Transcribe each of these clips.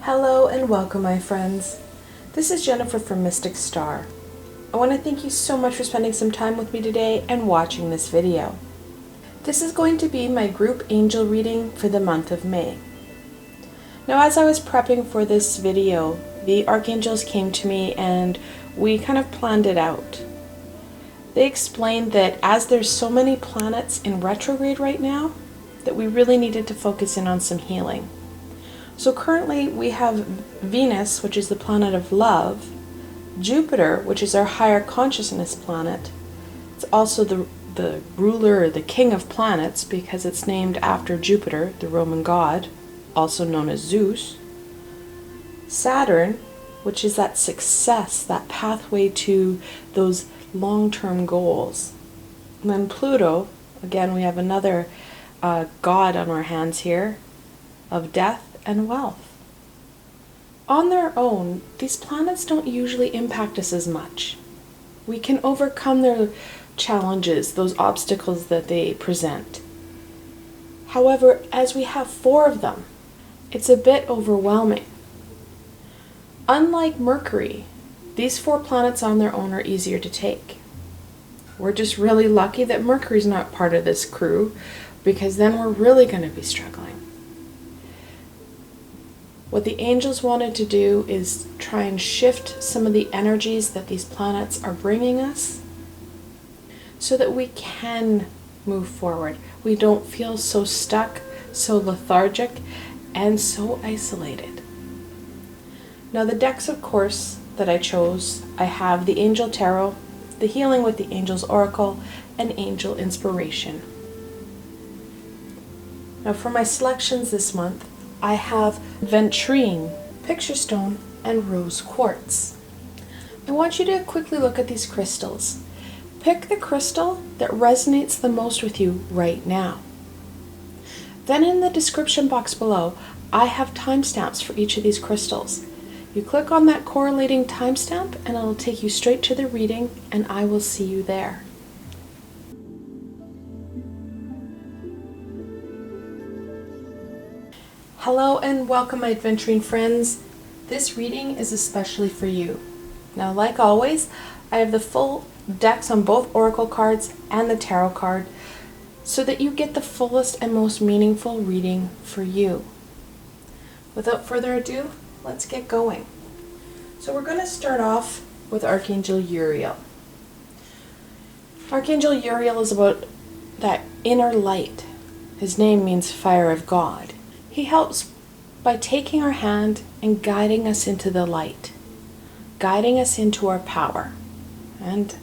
Hello and welcome, my friends. This is Jennifer from Mystic Star. I want to thank you so much for spending some time with me today and watching this video. This is going to be my group angel reading for the month of May. Now, as I was prepping for this video, the archangels came to me and we kind of planned it out. They explained that as there's so many planets in retrograde right now, that we really needed to focus in on some healing. So currently we have Venus, which is the planet of love, Jupiter, which is our higher consciousness planet. It's also the ruler or the king of planets because it's named after Jupiter, the Roman god, also known as Zeus. Saturn, which is that success, that pathway to those long-term goals. And then Pluto, again we have another god on our hands here, of death and wealth. On their own, these planets don't usually impact us as much. We can overcome their challenges, those obstacles that they present. However, as we have 4 of them, it's a bit overwhelming. Unlike Mercury, these 4 planets on their own are easier to take. We're just really lucky that Mercury's not part of this crew, because then we're really going to be struggling. What the angels wanted to do is try and shift some of the energies that these planets are bringing us so that we can move forward. We don't feel so stuck, so lethargic, and so isolated. Now the decks, of course, that I chose, I have the Angel Tarot, the Healing with the Angels Oracle, and Angel Inspiration. Now for my selections this month, I have Aventurine, Picture Stone, and Rose Quartz. I want you to quickly look at these crystals. Pick the crystal that resonates the most with you right now. Then in the description box below, I have timestamps for each of these crystals. You click on that correlating timestamp and it'll take you straight to the reading, and I will see you there. Hello and welcome, my Aventurine friends. This reading is especially for you. Now, like always, I have the full decks on both oracle cards and the tarot card so that you get the fullest and most meaningful reading for you. Without further ado, let's get going. So we're going to start off with Archangel Uriel. Archangel Uriel is about that inner light. His name means fire of God. He helps by taking our hand and guiding us into the light, guiding us into our power. And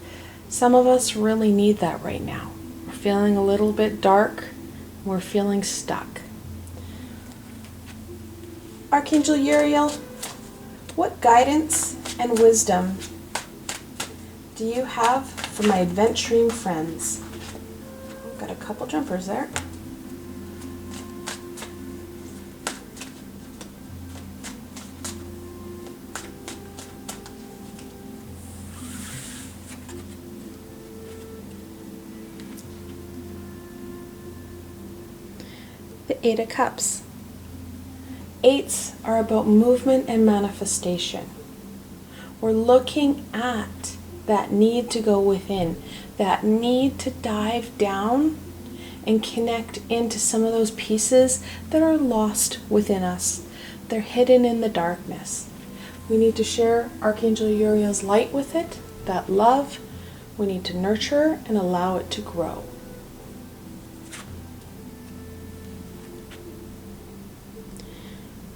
some of us really need that right now. We're feeling a little bit dark. We're feeling stuck. Archangel Uriel, what guidance and wisdom do you have for my Aventurine friends? I've got a couple jumpers there. The 8 of Cups. 8s are about movement and manifestation. We're looking at that need to go within, that need to dive down and connect into some of those pieces that are lost within us. They're hidden in the darkness. We need to share Archangel Uriel's light with it, that love. We need to nurture and allow it to grow.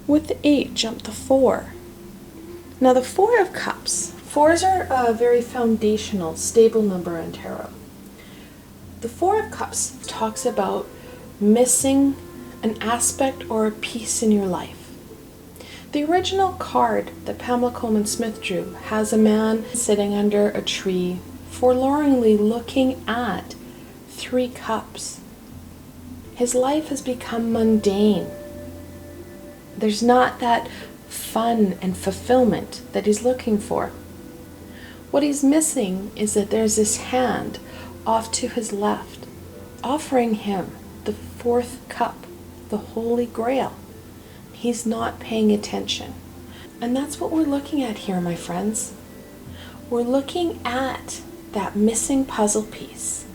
With the 8, jump the 4. Now the 4 of Cups. 4s are a very foundational, stable number in tarot. The 4 of Cups talks about missing an aspect or a piece in your life. The original card that Pamela Coleman Smith drew has a man sitting under a tree, forlornly looking at 3 cups. His life has become mundane. There's not that fun and fulfillment that he's looking for. What he's missing is that there's this hand off to his left, offering him the 4th cup, the Holy Grail. He's not paying attention. And that's what we're looking at here, my friends. We're looking at that missing puzzle piece.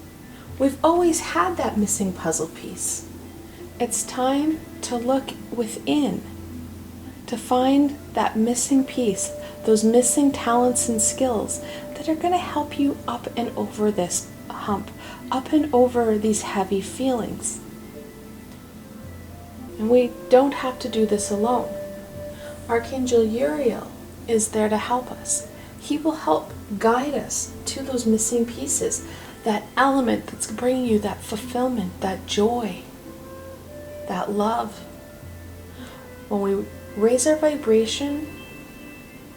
We've always had that missing puzzle piece. It's time to look within, to find that missing piece, those missing talents and skills that are going to help you up and over this hump, up and over these heavy feelings. And we don't have to do this alone. Archangel Uriel is there to help us. He will help guide us to those missing pieces, that element that's bringing you that fulfillment, that joy, that love. When we raise our vibration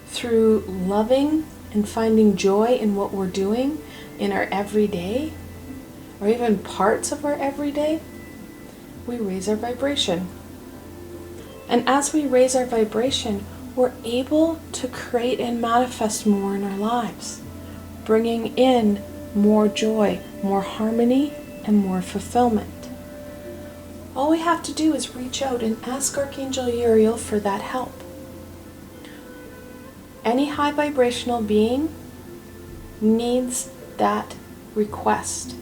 through loving and finding joy in what we're doing in our everyday, or even parts of our everyday, we raise our vibration. And as we raise our vibration, we're able to create and manifest more in our lives, bringing in more joy, more harmony, and more fulfillment. All we have to do is reach out and ask Archangel Uriel for that help. Any high vibrational being needs that request.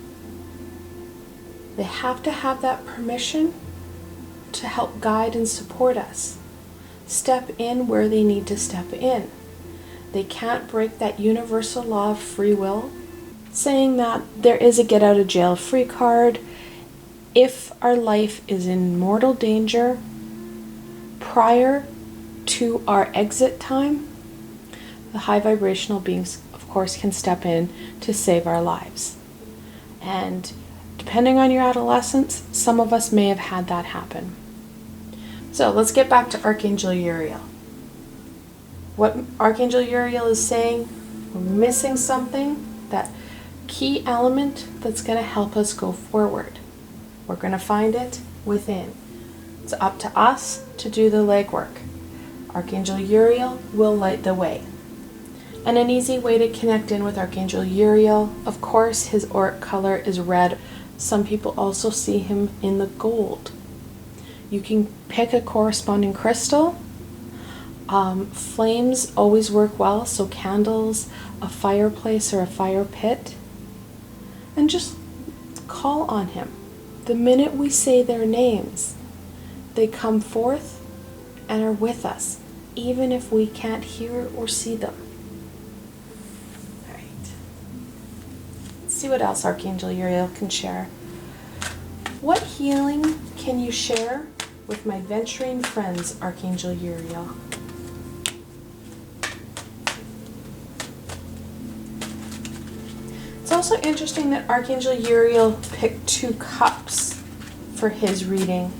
They have to have that permission to help guide and support us. Step in where they need to step in. They can't break that universal law of free will, saying that there is a get out of jail free card if our life is in mortal danger prior to our exit time. The high vibrational beings, of course, can step in to save our lives. And depending on your adolescence, some of us may have had that happen. So let's get back to Archangel Uriel. What Archangel Uriel is saying, we're missing something, that key element that's going to help us go forward. We're going to find it within. It's up to us to do the legwork. Archangel Uriel will light the way. And an easy way to connect in with Archangel Uriel, of course, his auric color is red. Some people also see him in the gold. You can pick a corresponding crystal. Flames always work well, so candles, a fireplace or a fire pit. And just call on him. The minute we say their names, they come forth and are with us, even if we can't hear or see them. All right. Let's see what else Archangel Uriel can share. What healing can you share with my Aventurine friends, Archangel Uriel? It's also interesting that Archangel Uriel picked 2 cups for his reading.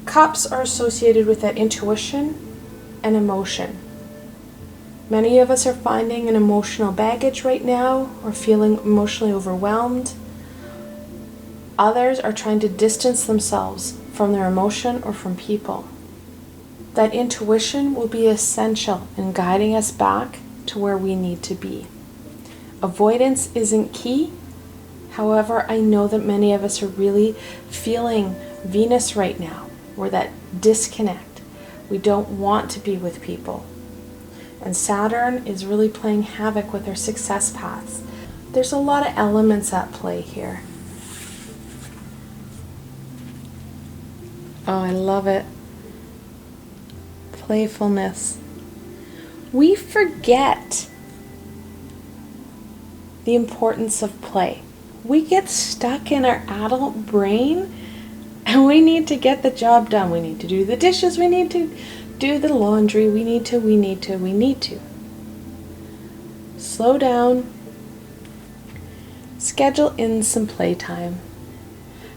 Cups are associated with that intuition and emotion. Many of us are finding an emotional baggage right now or feeling emotionally overwhelmed. Others are trying to distance themselves from their emotion or from people. That intuition will be essential in guiding us back to where we need to be. Avoidance isn't key. However, I know that many of us are really feeling Venus right now, or that disconnect. We don't want to be with people. And Saturn is really playing havoc with our success paths. There's a lot of elements at play here. Oh, I love it. Playfulness. We forget the importance of play. We get stuck in our adult brain and we need to get the job done. We need to do the dishes. We need to do the laundry. We need to. Slow down. Schedule in some playtime.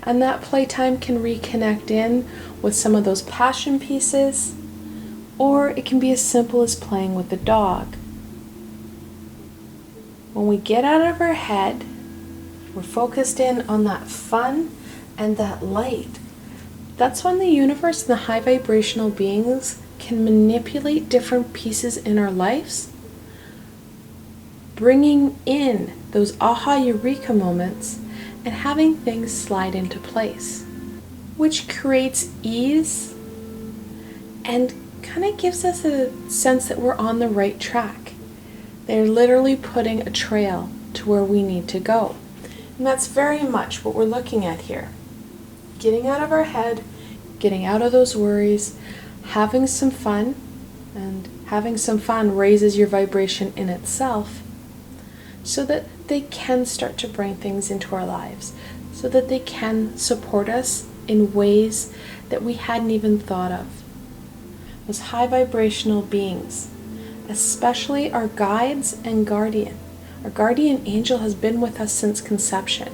And that playtime can reconnect in with some of those passion pieces, or it can be as simple as playing with the dog. When we get out of our head, we're focused in on that fun and that light. That's when the universe and the high vibrational beings can manipulate different pieces in our lives, bringing in those aha eureka moments and having things slide into place, which creates ease and kind of gives us a sense that we're on the right track. They're literally putting a trail to where we need to go. And that's very much what we're looking at here. Getting out of our head, getting out of those worries, having some fun, and having some fun raises your vibration in itself, so that they can start to bring things into our lives, so that they can support us in ways that we hadn't even thought of. Those high vibrational beings, especially our guides and guardian. Our guardian angel has been with us since conception,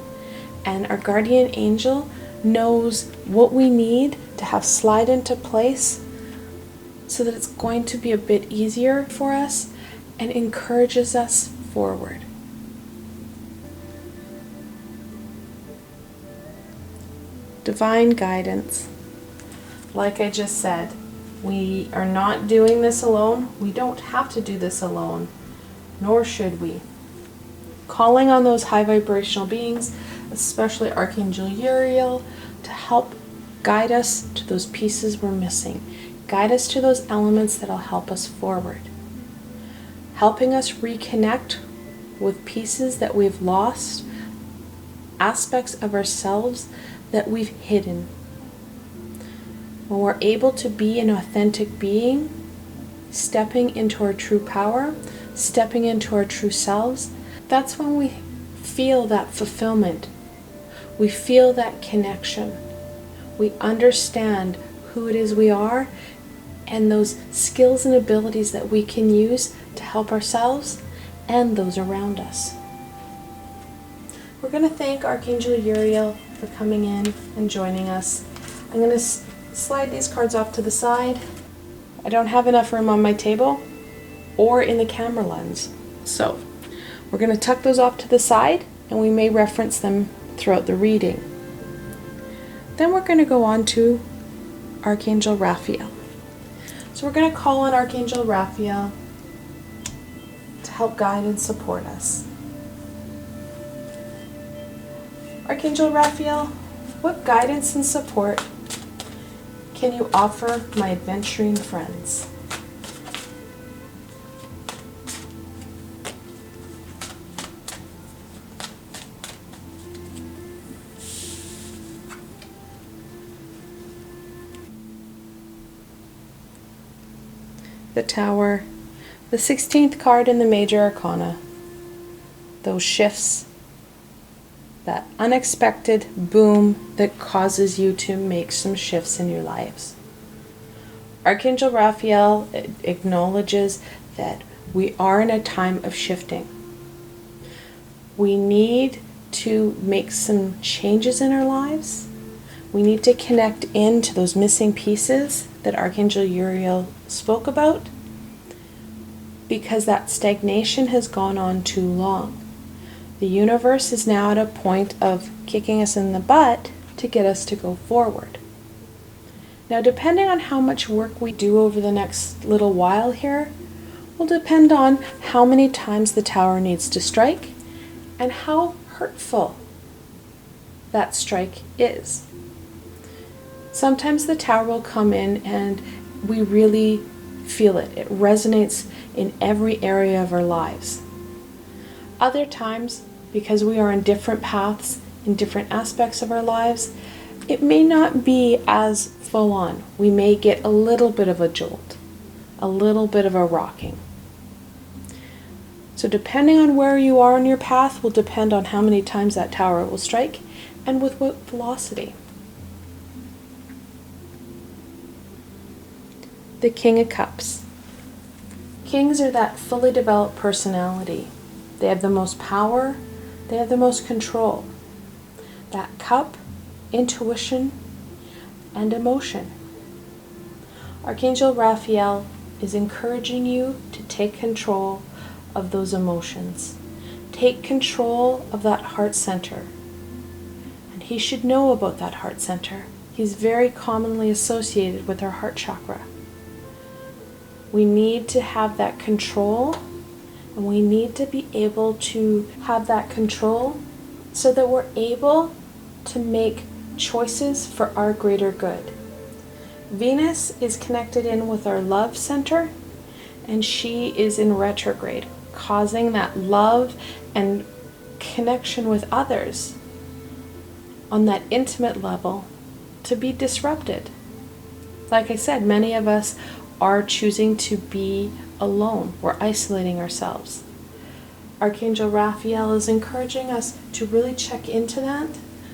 and our guardian angel knows what we need to have slide into place so that it's going to be a bit easier for us and encourages us forward. Divine guidance. Like I just said, we are not doing this alone. We don't have to do this alone, nor should we. Calling on those high vibrational beings, especially Archangel Uriel, to help guide us to those pieces we're missing. Guide us to those elements that'll help us forward. Helping us reconnect with pieces that we've lost, aspects of ourselves that we've hidden. When we're able to be an authentic being, stepping into our true power, stepping into our true selves, that's when we feel that fulfillment. We feel that connection. We understand who it is we are and those skills and abilities that we can use to help ourselves and those around us. We're going to thank Archangel Uriel for coming in and joining us. I'm going to slide these cards off to the side. I don't have enough room on my table or in the camera lens, so we're going to tuck those off to the side, and we may reference them throughout the reading. Then we're going to go on to Archangel Raphael. So we're going to call on Archangel Raphael to help guide and support us. Archangel Raphael, what guidance and support can you offer my Aventurine friends? The Tower, the 16th card in the Major Arcana. Those shifts, that unexpected boom that causes you to make some shifts in your lives. Archangel Raphael acknowledges that we are in a time of shifting. We need to make some changes in our lives. We need to connect into those missing pieces that Archangel Uriel spoke about, because that stagnation has gone on too long. The universe is now at a point of kicking us in the butt to get us to go forward. Now, depending on how much work we do over the next little while here, will depend on how many times the tower needs to strike and how hurtful that strike is. Sometimes the tower will come in and we really feel it. It resonates in every area of our lives. Other times, because we are in different paths, in different aspects of our lives, it may not be as full on. We may get a little bit of a jolt, a little bit of a rocking. So depending on where you are on your path will depend on how many times that tower will strike and with what velocity. The King of Cups. Kings are that fully developed personality. They have the most power, they have the most control. That cup, intuition, and emotion. Archangel Raphael is encouraging you to take control of those emotions. Take control of that heart center. And he should know about that heart center. He's very commonly associated with our heart chakra. We need to have that control, and we need to be able to have that control so that we're able to make choices for our greater good. Venus is connected in with our love center, and she is in retrograde, causing that love and connection with others on that intimate level to be disrupted. Like I said, many of us are choosing to be alone. We're isolating ourselves. Archangel Raphael is encouraging us to really check into that,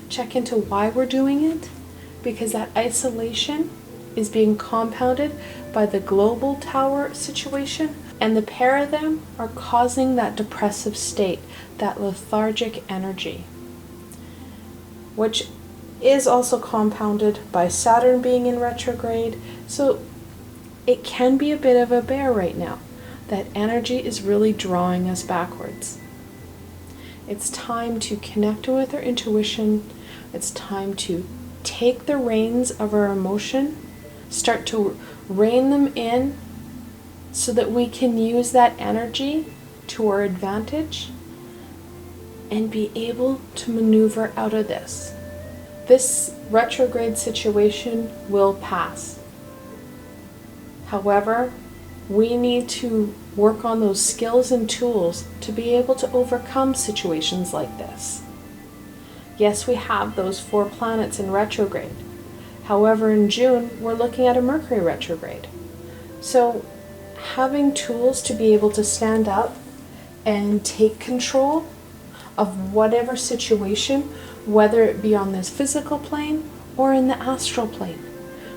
check into why we're doing it, because that isolation is being compounded by the global tower situation, and the pair of them are causing that depressive state, that lethargic energy, which is also compounded by Saturn being in retrograde. So it can be a bit of a bear right now. That energy is really drawing us backwards. It's time to connect with our intuition. It's time to take the reins of our emotion, start to rein them in so that we can use that energy to our advantage and be able to maneuver out of this. This retrograde situation will pass. However, we need to work on those skills and tools to be able to overcome situations like this. Yes, we have those 4 planets in retrograde. However, in June, we're looking at a Mercury retrograde. So having tools to be able to stand up and take control of whatever situation, whether it be on this physical plane or in the astral plane.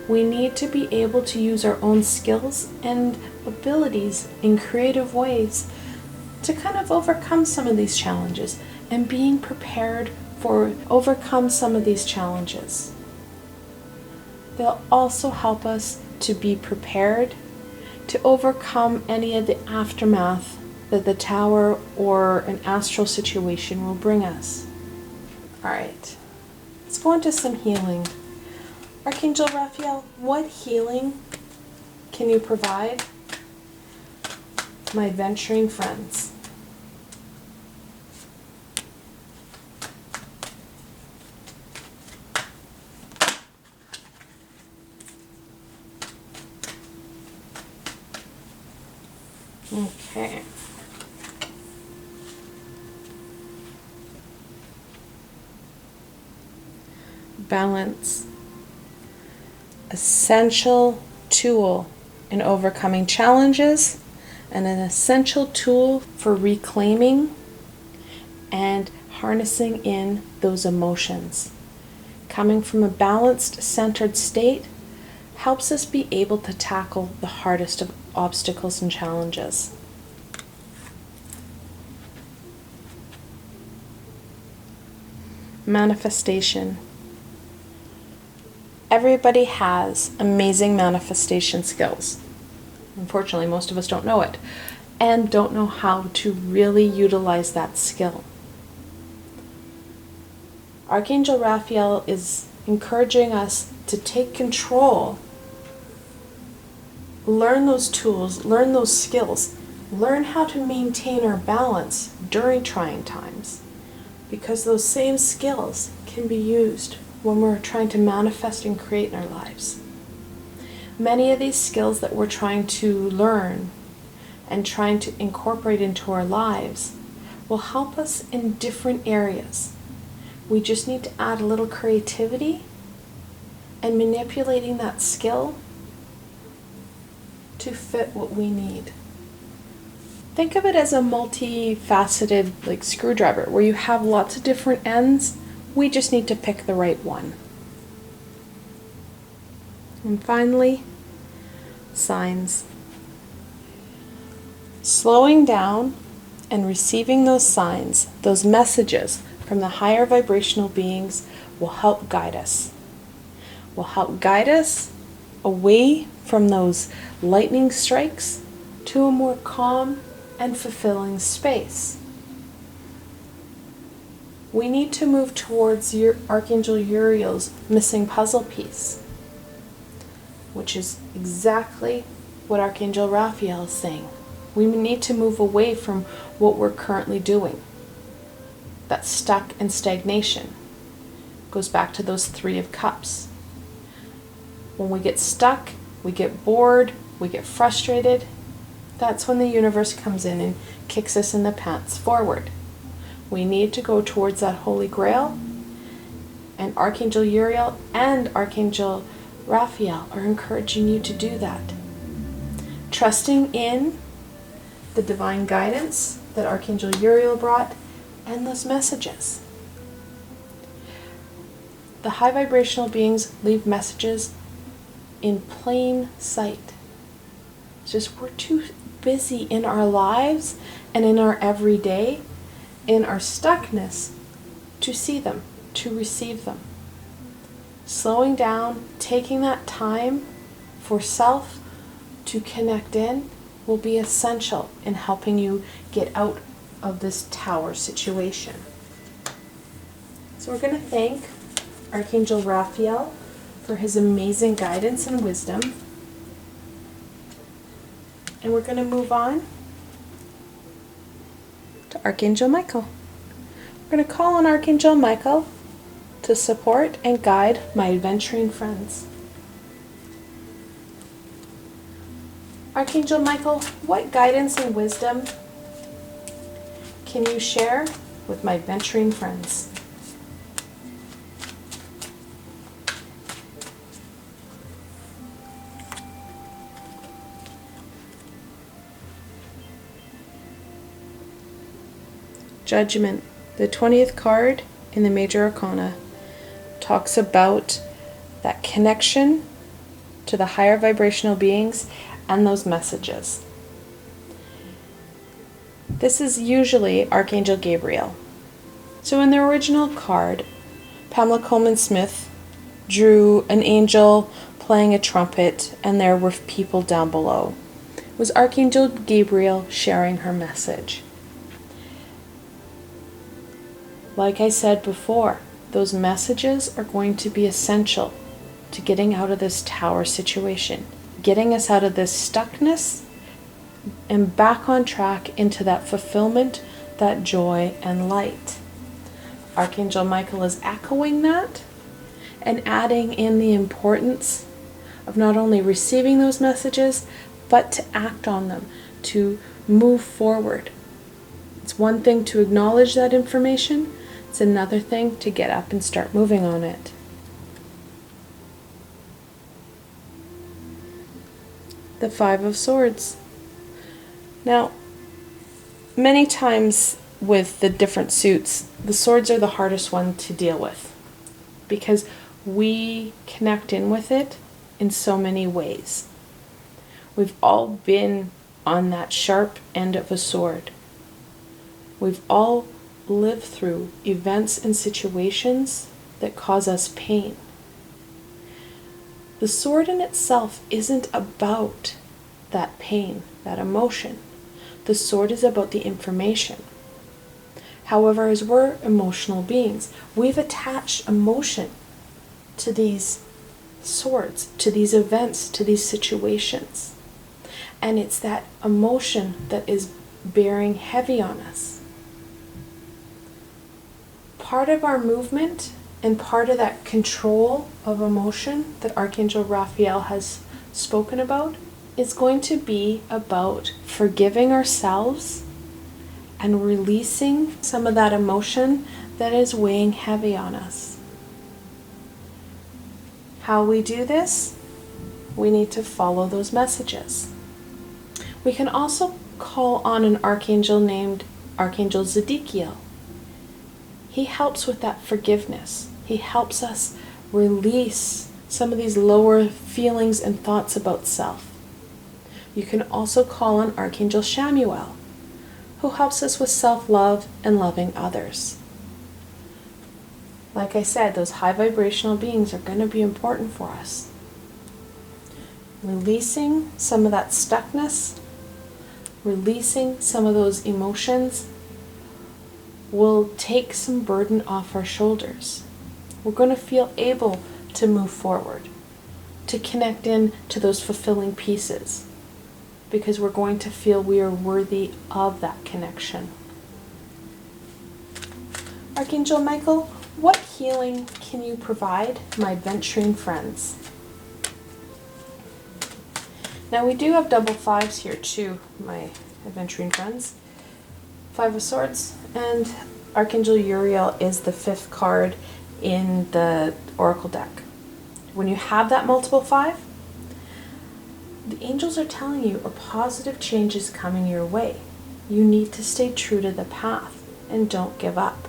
We need to be able to use our own skills and abilities in creative ways to kind of overcome some of these challenges, and being prepared for overcome some of these challenges. They'll also help us to be prepared to overcome any of the aftermath that the tower or an astral situation will bring us. All right, let's go into some healing. Archangel Raphael, what healing can you provide my Aventurine friends? Okay. Balance. Essential tool in overcoming challenges, and an essential tool for reclaiming and harnessing in those emotions. Coming from a balanced, centered state helps us be able to tackle the hardest of obstacles and challenges. Manifestation. Everybody has amazing manifestation skills. Unfortunately, most of us don't know it and don't know how to really utilize that skill. Archangel Raphael is encouraging us to take control, learn those tools, learn those skills, learn how to maintain our balance during trying times, because those same skills can be used when we're trying to manifest and create in our lives. Many of these skills that we're trying to learn and trying to incorporate into our lives will help us in different areas. We just need to add a little creativity and manipulating that skill to fit what we need. Think of it as a multifaceted screwdriver where you have lots of different ends. We just need to pick the right one. And finally, signs. Slowing down and receiving those signs, those messages from the higher vibrational beings will help guide us. Will help guide us away from those lightning strikes to a more calm and fulfilling space. We need to move towards Archangel Uriel's missing puzzle piece, which is exactly what Archangel Raphael is saying. We need to move away from what we're currently doing. That's stuck in stagnation. Goes back to those 3 of Cups. When we get stuck, we get bored, we get frustrated, that's when the universe comes in and kicks us in the pants forward. We need to go towards that Holy Grail, and Archangel Uriel and Archangel Raphael are encouraging you to do that. Trusting in the divine guidance that Archangel Uriel brought and those messages. The high vibrational beings leave messages in plain sight. It's just we're too busy in our lives and in our everyday, in our stuckness, to see them, to receive them. Slowing down, taking that time for self to connect in will be essential in helping you get out of this tower situation. So we're going to thank Archangel Raphael for his amazing guidance and wisdom. And we're going to move on to Archangel Michael. We're going to call on Archangel Michael to support and guide my Aventurine friends. Archangel Michael, what guidance and wisdom can you share with my Aventurine friends? Judgment, the 20th card in the Major Arcana, talks about that connection to the higher vibrational beings and those messages. This is usually Archangel Gabriel. So in the original card, Pamela Coleman Smith drew an angel playing a trumpet, and there were people down below. It was Archangel Gabriel sharing her message. Like I said before, those messages are going to be essential to getting out of this tower situation, getting us out of this stuckness and back on track into that fulfillment, that joy and light. Archangel Michael is echoing that and adding in the importance of not only receiving those messages, but to act on them, to move forward. It's one thing to acknowledge that information, it's another thing to get up and start moving on it. The Five of Swords. Now, many times with the different suits, the swords are the hardest one to deal with because we connect in with it in so many ways. We've all been on that sharp end of a sword. We've all lived through events and situations that cause us pain. The sword in itself isn't about that pain, that emotion. The sword is about the information. However, as we're emotional beings, we've attached emotion to these swords, to these events, to these situations. And it's that emotion that is bearing heavy on us. Part of our movement and part of that control of emotion that Archangel Raphael has spoken about is going to be about forgiving ourselves and releasing some of that emotion that is weighing heavy on us. How we do this? We need to follow those messages. We can also call on an archangel named Archangel Zedekiel. He helps with that forgiveness. He helps us release some of these lower feelings and thoughts about self. You can also call on Archangel Shamuel, who helps us with self-love and loving others. Like I said, those high vibrational beings are going to be important for us. Releasing some of that stuckness, releasing some of those emotions will take some burden off our shoulders. We're going to feel able to move forward, to connect in to those fulfilling pieces, because we're going to feel we are worthy of that connection. Archangel Michael, what healing can you provide my Aventurine friends? Now we do have double fives here too, my Aventurine friends. 5 of Swords, and Archangel Uriel is the 5th card in the Oracle deck. When you have that multiple 5, the angels are telling you a positive change is coming your way. You need to stay true to the path and don't give up.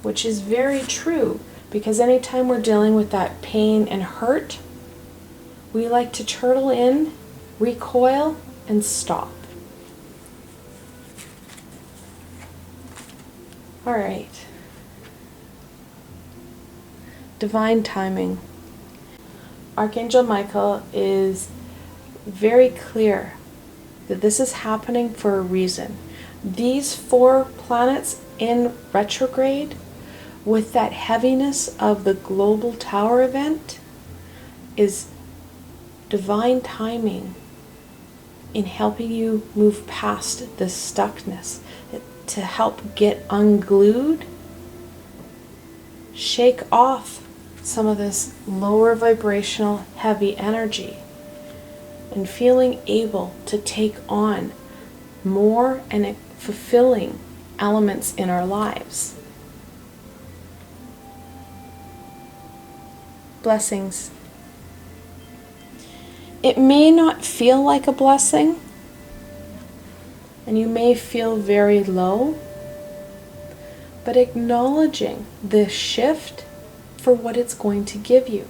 Which is very true, because anytime we're dealing with that pain and hurt, we like to turtle in, recoil, and stop. All right. Divine timing. Archangel Michael is very clear that this is happening for a reason. These 4 planets in retrograde, with that heaviness of the global tower event, is divine timing in helping you move past this stuckness, to help get unglued, shake off some of this lower vibrational heavy energy, and feeling able to take on more and fulfilling elements in our lives. Blessings. It may not feel like a blessing, and you may feel very low, but acknowledging this shift for what it's going to give you.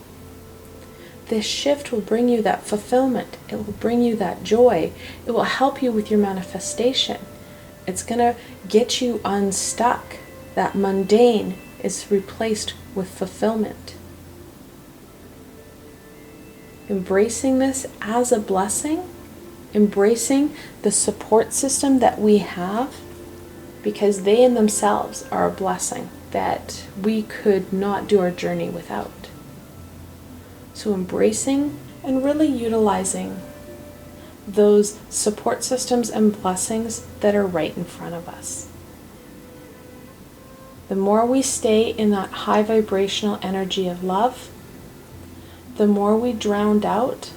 This shift will bring you that fulfillment. It will bring you that joy. It will help you with your manifestation. It's going to get you unstuck. That mundane is replaced with fulfillment. Embracing this as a blessing, embracing the support system that we have, because they in themselves are a blessing that we could not do our journey without. So embracing and really utilizing those support systems and blessings that are right in front of us. The more we stay in that high vibrational energy of love, the more we drown out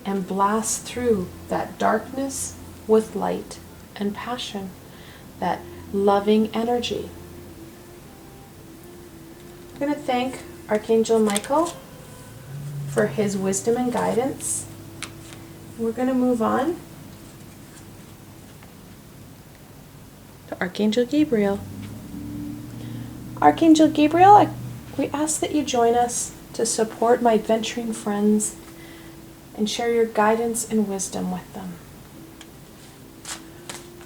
and blast through that darkness with light and passion, that loving energy. I'm going to thank Archangel Michael for his wisdom and guidance. We're going to move on to Archangel Gabriel. Archangel Gabriel, we ask that you join us to support my Aventurine friends and share your guidance and wisdom with them.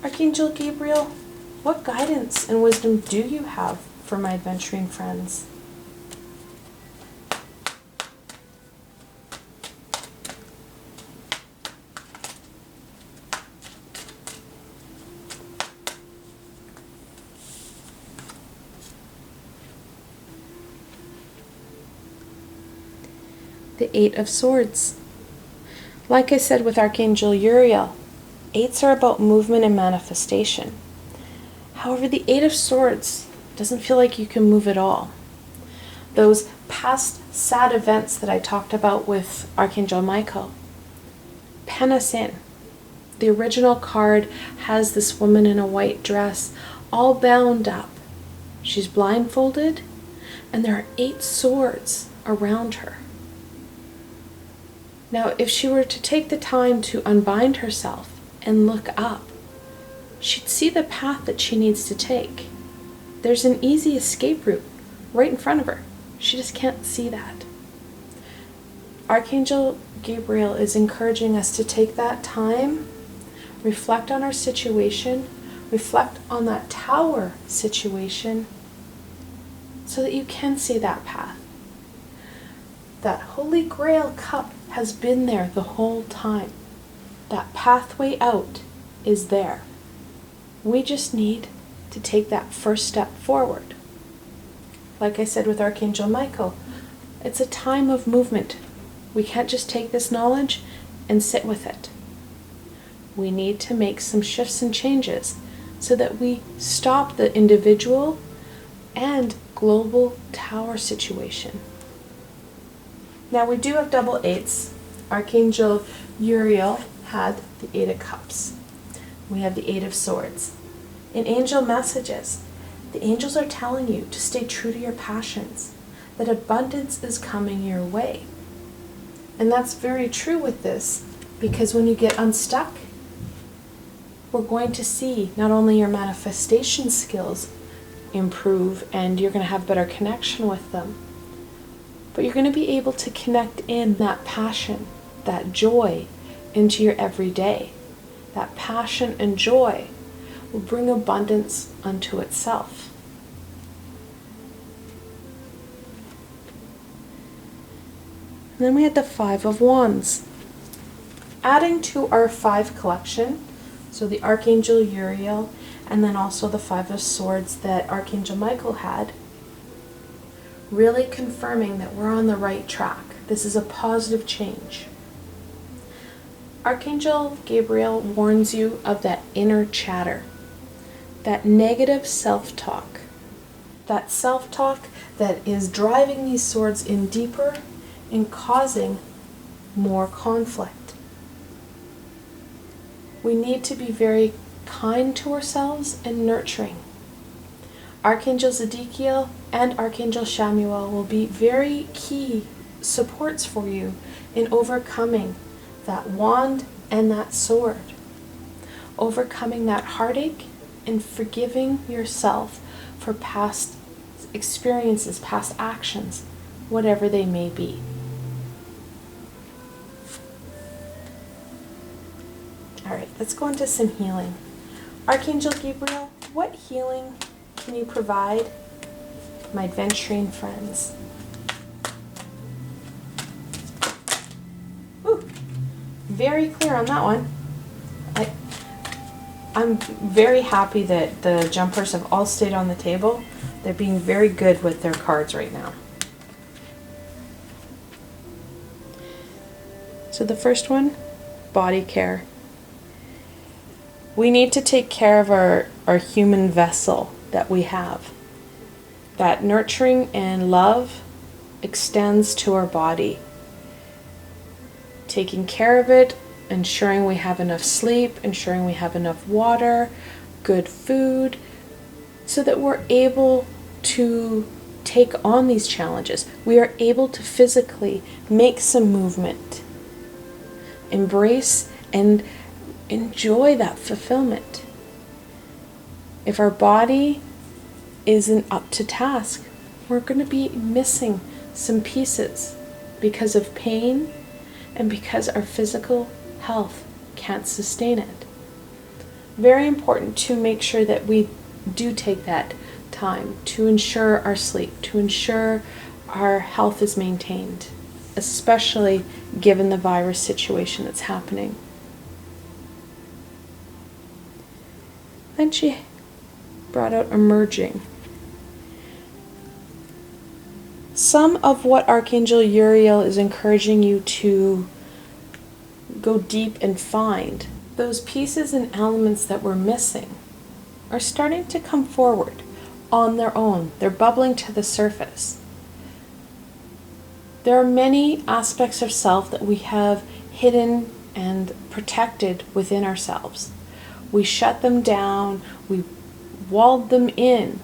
Archangel Gabriel, what guidance and wisdom do you have for my Aventurine friends? The 8 of Swords. Like I said with Archangel Uriel, 8s are about movement and manifestation. However, the 8 of Swords doesn't feel like you can move at all. Those past sad events that I talked about with Archangel Michael pen us in. The original card has this woman in a white dress, all bound up. She's blindfolded, and there are 8 swords around her. Now, if she were to take the time to unbind herself and look up, she'd see the path that she needs to take. There's an easy escape route right in front of her. She just can't see that. Archangel Gabriel is encouraging us to take that time, reflect on our situation, reflect on that tower situation, so that you can see that path. That Holy Grail cup has been there the whole time. That pathway out is there. We just need to take that first step forward. Like I said with Archangel Michael, it's a time of movement. We can't just take this knowledge and sit with it. We need to make some shifts and changes so that we stop the individual and global tower situation. Now we do have double 8s, Archangel Uriel had the Eight of Cups. We have the Eight of Swords. In angel messages, the angels are telling you to stay true to your passions, that abundance is coming your way. And that's very true with this, because when you get unstuck, we're going to see not only your manifestation skills improve and you're going to have better connection with them, but you're going to be able to connect in that passion, that joy into your everyday. That passion and joy will bring abundance unto itself. And then we had the Five of Wands. Adding to our 5 collection, so the Archangel Uriel, and then also the Five of Swords that Archangel Michael had, really confirming that we're on the right track. This is a positive change. Archangel Gabriel warns you of that inner chatter, that negative self-talk, that self-talk that is driving these swords in deeper and causing more conflict. We need to be very kind to ourselves and nurturing. Archangel Zedekiel and Archangel Shamuel will be very key supports for you in overcoming that wand and that sword. Overcoming that heartache and forgiving yourself for past experiences, past actions, whatever they may be. All right, let's go into some healing. Archangel Gabriel, what healing can you provide my Aventurine friends? Ooh, very clear on that one. I'm very happy that the jumpers have all stayed on the table. They're being very good with their cards right now. So the first one, body care. We need to take care of our human vessel that we have. That nurturing and love extends to our body. Taking care of it, ensuring we have enough sleep, ensuring we have enough water, good food, so that we're able to take on these challenges. We are able to physically make some movement, embrace and enjoy that fulfillment. If our body isn't up to task, we're going to be missing some pieces because of pain and because our physical health can't sustain it. Very important to make sure that we do take that time to ensure our sleep, to ensure our health is maintained, especially given the virus situation that's happening. Then she brought out emerging. Some of what Archangel Uriel is encouraging you to go deep and find, those pieces and elements that we're missing, are starting to come forward on their own. They're bubbling to the surface. There are many aspects of self that we have hidden and protected within ourselves. We shut them down, we walled them in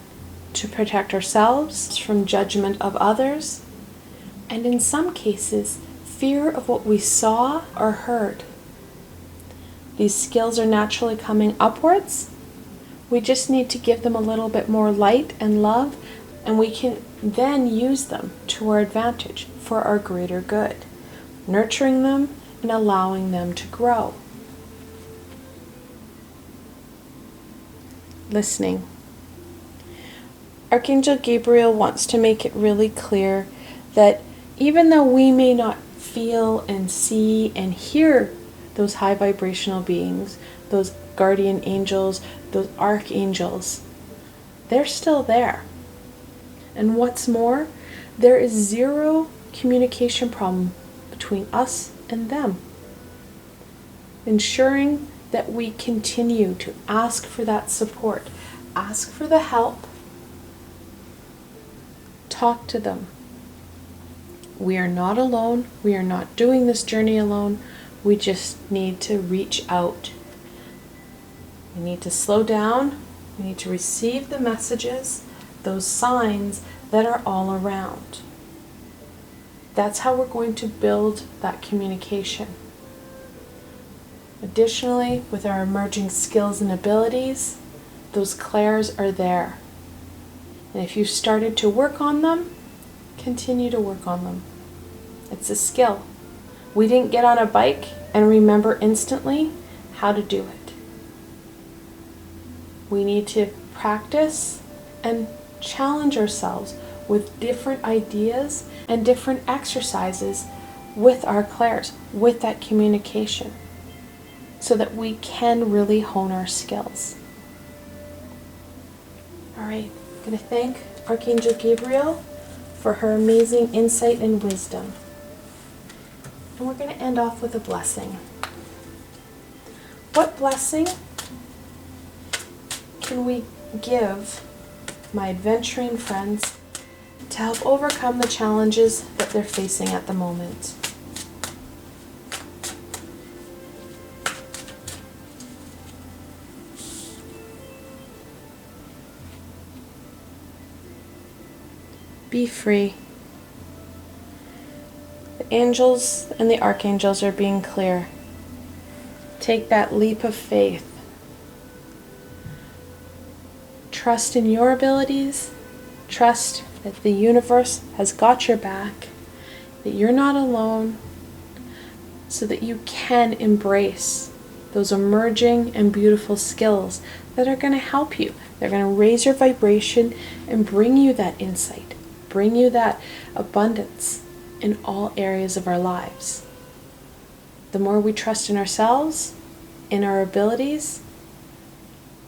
to protect ourselves from judgment of others, and in some cases, fear of what we saw or heard. These skills are naturally coming upwards. We just need to give them a little bit more light and love, and we can then use them to our advantage for our greater good, nurturing them and allowing them to grow. Listening. Archangel Gabriel wants to make it really clear that even though we may not feel and see and hear those high vibrational beings, those guardian angels, those archangels, they're still there. And what's more, there is zero communication problem between us and them. Ensuring that we continue to ask for that support, ask for the help, talk to them, We are not alone. We are not doing this journey alone. We just need to reach out. We need to slow down. We need to receive the messages, those signs that are all around. That's how we're going to build that communication. Additionally, with our emerging skills and abilities, those clairs are there. And if you've started to work on them, continue to work on them. It's a skill. We didn't get on a bike and remember instantly how to do it. We need to practice and challenge ourselves with different ideas and different exercises with our clairs, with that communication, so that we can really hone our skills. All right, I'm going to thank Archangel Gabriel for her amazing insight and wisdom. And we're going to end off with a blessing. What blessing can we give my Aventurine friends to help overcome the challenges that they're facing at the moment? Be free. The angels and the archangels are being clear. Take that leap of faith. Trust in your abilities. Trust that the universe has got your back, that you're not alone, so that you can embrace those emerging and beautiful skills that are going to help you. They're going to raise your vibration and bring you that insight, bring you that abundance in all areas of our lives. The more we trust in ourselves, in our abilities,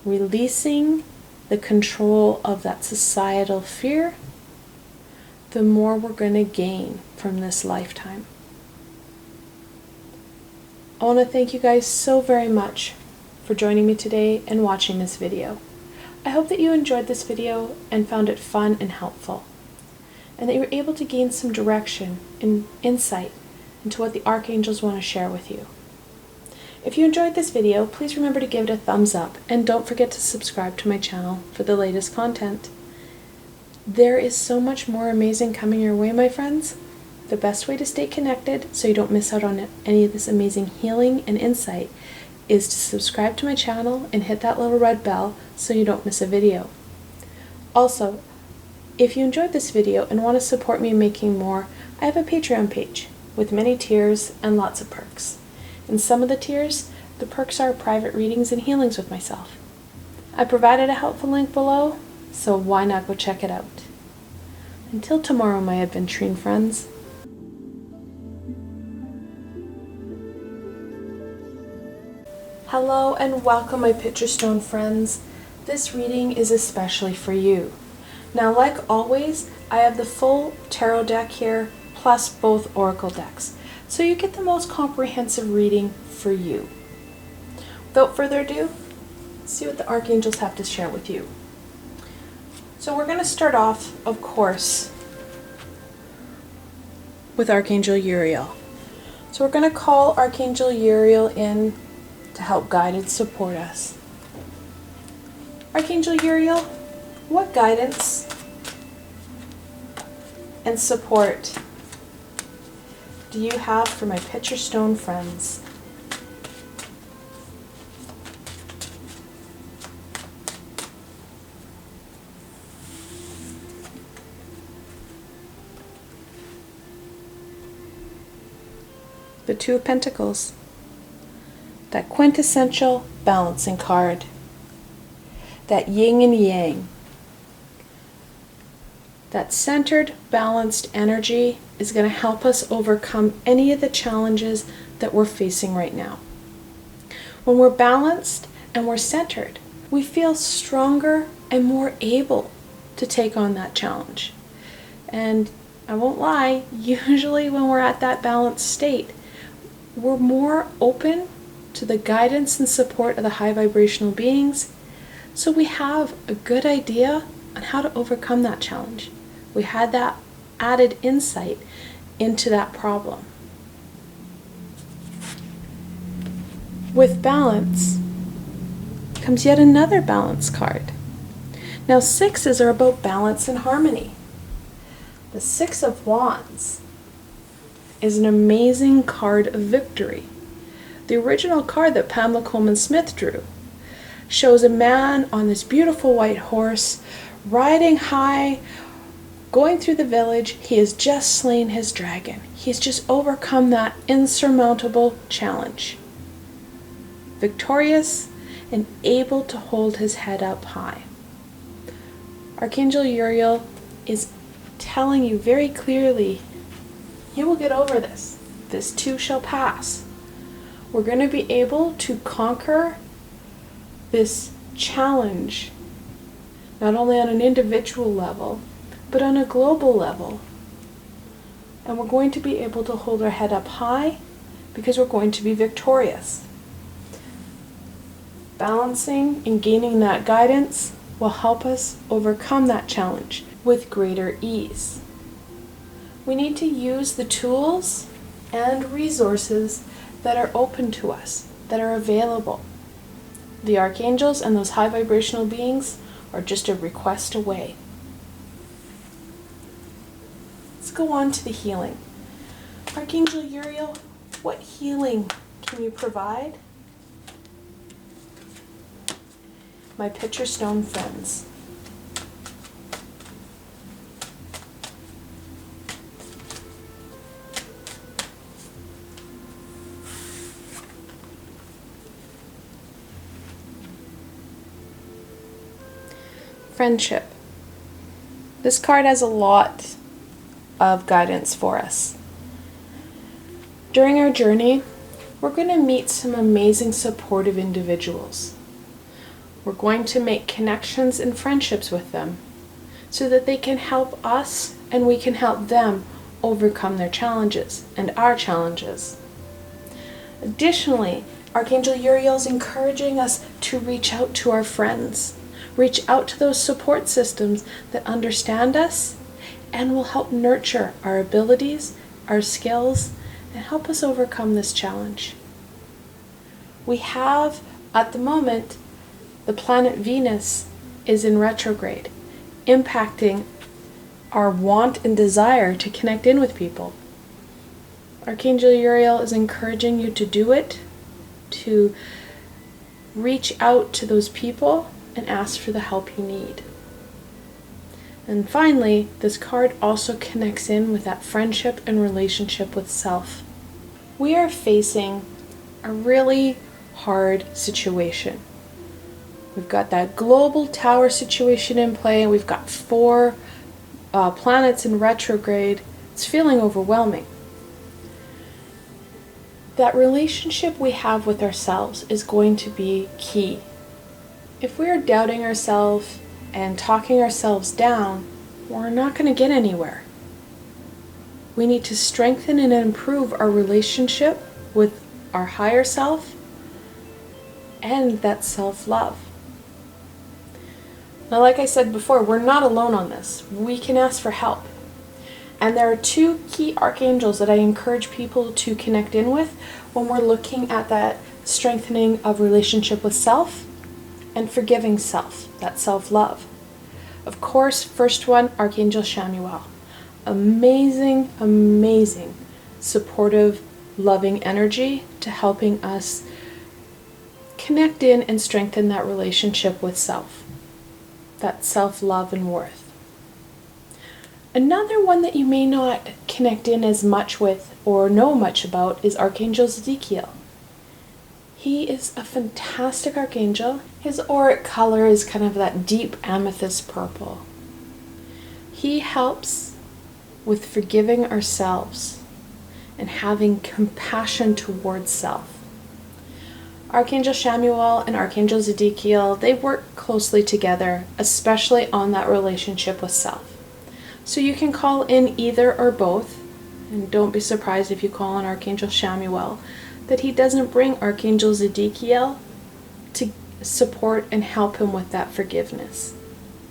releasing the control of that societal fear, the more we're going to gain from this lifetime. I want to thank you guys so very much for joining me today and watching this video. I hope that you enjoyed this video and found it fun and helpful, and that you were able to gain some direction and insight into what the archangels want to share with you. If you enjoyed this video, please remember to give it a thumbs up, and don't forget to subscribe to my channel for the latest content. There is so much more amazing coming your way, my friends. The best way to stay connected so you don't miss out on any of this amazing healing and insight is to subscribe to my channel and hit that little red bell so you don't miss a video. Also, if you enjoyed this video and want to support me in making more, I have a Patreon page with many tiers and lots of perks. In some of the tiers, the perks are private readings and healings with myself. I provided a helpful link below, so why not go check it out? Until tomorrow, my Aventurine friends. Hello and welcome, my picture stone friends. This reading is especially for you. Now, like always, I have the full tarot deck here, plus both oracle decks, so you get the most comprehensive reading for you. Without further ado, let's see what the archangels have to share with you. So we're going to start off, of course, with Archangel Uriel. So we're going to call Archangel Uriel in to help guide and support us. Archangel Uriel, what guidance and support do you have for my picture stone friends? The Two of Pentacles, that quintessential balancing card, that yin and yang. That centered, balanced energy is going to help us overcome any of the challenges that we're facing right now. When we're balanced and we're centered, we feel stronger and more able to take on that challenge. And I won't lie, usually when we're at that balanced state, we're more open to the guidance and support of the high vibrational beings, so we have a good idea on how to overcome that challenge. We had that added insight into that problem. With balance comes yet another balance card. Now, sixes are about balance and harmony. The Six of Wands is an amazing card of victory. The original card that Pamela Coleman Smith drew shows a man on this beautiful white horse, riding high, going through the village. He has just slain his dragon. He's just overcome that insurmountable challenge. Victorious and able to hold his head up high. Archangel Uriel is telling you very clearly, you will get over this. This too shall pass. We're going to be able to conquer this challenge, not only on an individual level, but on a global level. And we're going to be able to hold our head up high because we're going to be victorious. Balancing and gaining that guidance will help us overcome that challenge with greater ease. We need to use the tools and resources that are open to us, that are available. The archangels and those high vibrational beings are just a request away. Let's go on to the healing. Archangel Uriel, what healing can you provide? My picture stone friends. Friendship. This card has a lot of guidance for us. During our journey, we're going to meet some amazing supportive individuals. We're going to make connections and friendships with them so that they can help us and we can help them overcome their challenges and our challenges. Additionally, Archangel Uriel is encouraging us to reach out to our friends. Reach out to those support systems that understand us and will help nurture our abilities, our skills, and help us overcome this challenge. We have, at the moment, the planet Venus is in retrograde, impacting our want and desire to connect in with people. Archangel Uriel is encouraging you to do it, to reach out to those people and ask for the help you need. And finally, this card also connects in with that friendship and relationship with self. We are facing a really hard situation. We've got that global tower situation in play, and we've got 4 planets in retrograde. It's feeling overwhelming. That relationship we have with ourselves is going to be key. If we are doubting ourselves and talking ourselves down, we're not going to get anywhere. We need to strengthen and improve our relationship with our higher self and that self-love. Now, like I said before, we're not alone on this. We can ask for help. And there are 2 key archangels that I encourage people to connect in with when we're looking at that strengthening of relationship with self and forgiving self, that self-love. Of course, first one, Archangel Chamuel. Amazing, amazing, supportive, loving energy to helping us connect in and strengthen that relationship with self, that self-love and worth. Another one that you may not connect in as much with or know much about is Archangel Ezekiel. He is a fantastic archangel. His auric color is kind of that deep amethyst purple. He helps with forgiving ourselves and having compassion towards self. Archangel Chamuel and Archangel Ezekiel, they work closely together, especially on that relationship with self. So you can call in either or both, and don't be surprised if you call on Archangel Chamuel that he doesn't bring Archangel Ezekiel to support and help him with that forgiveness.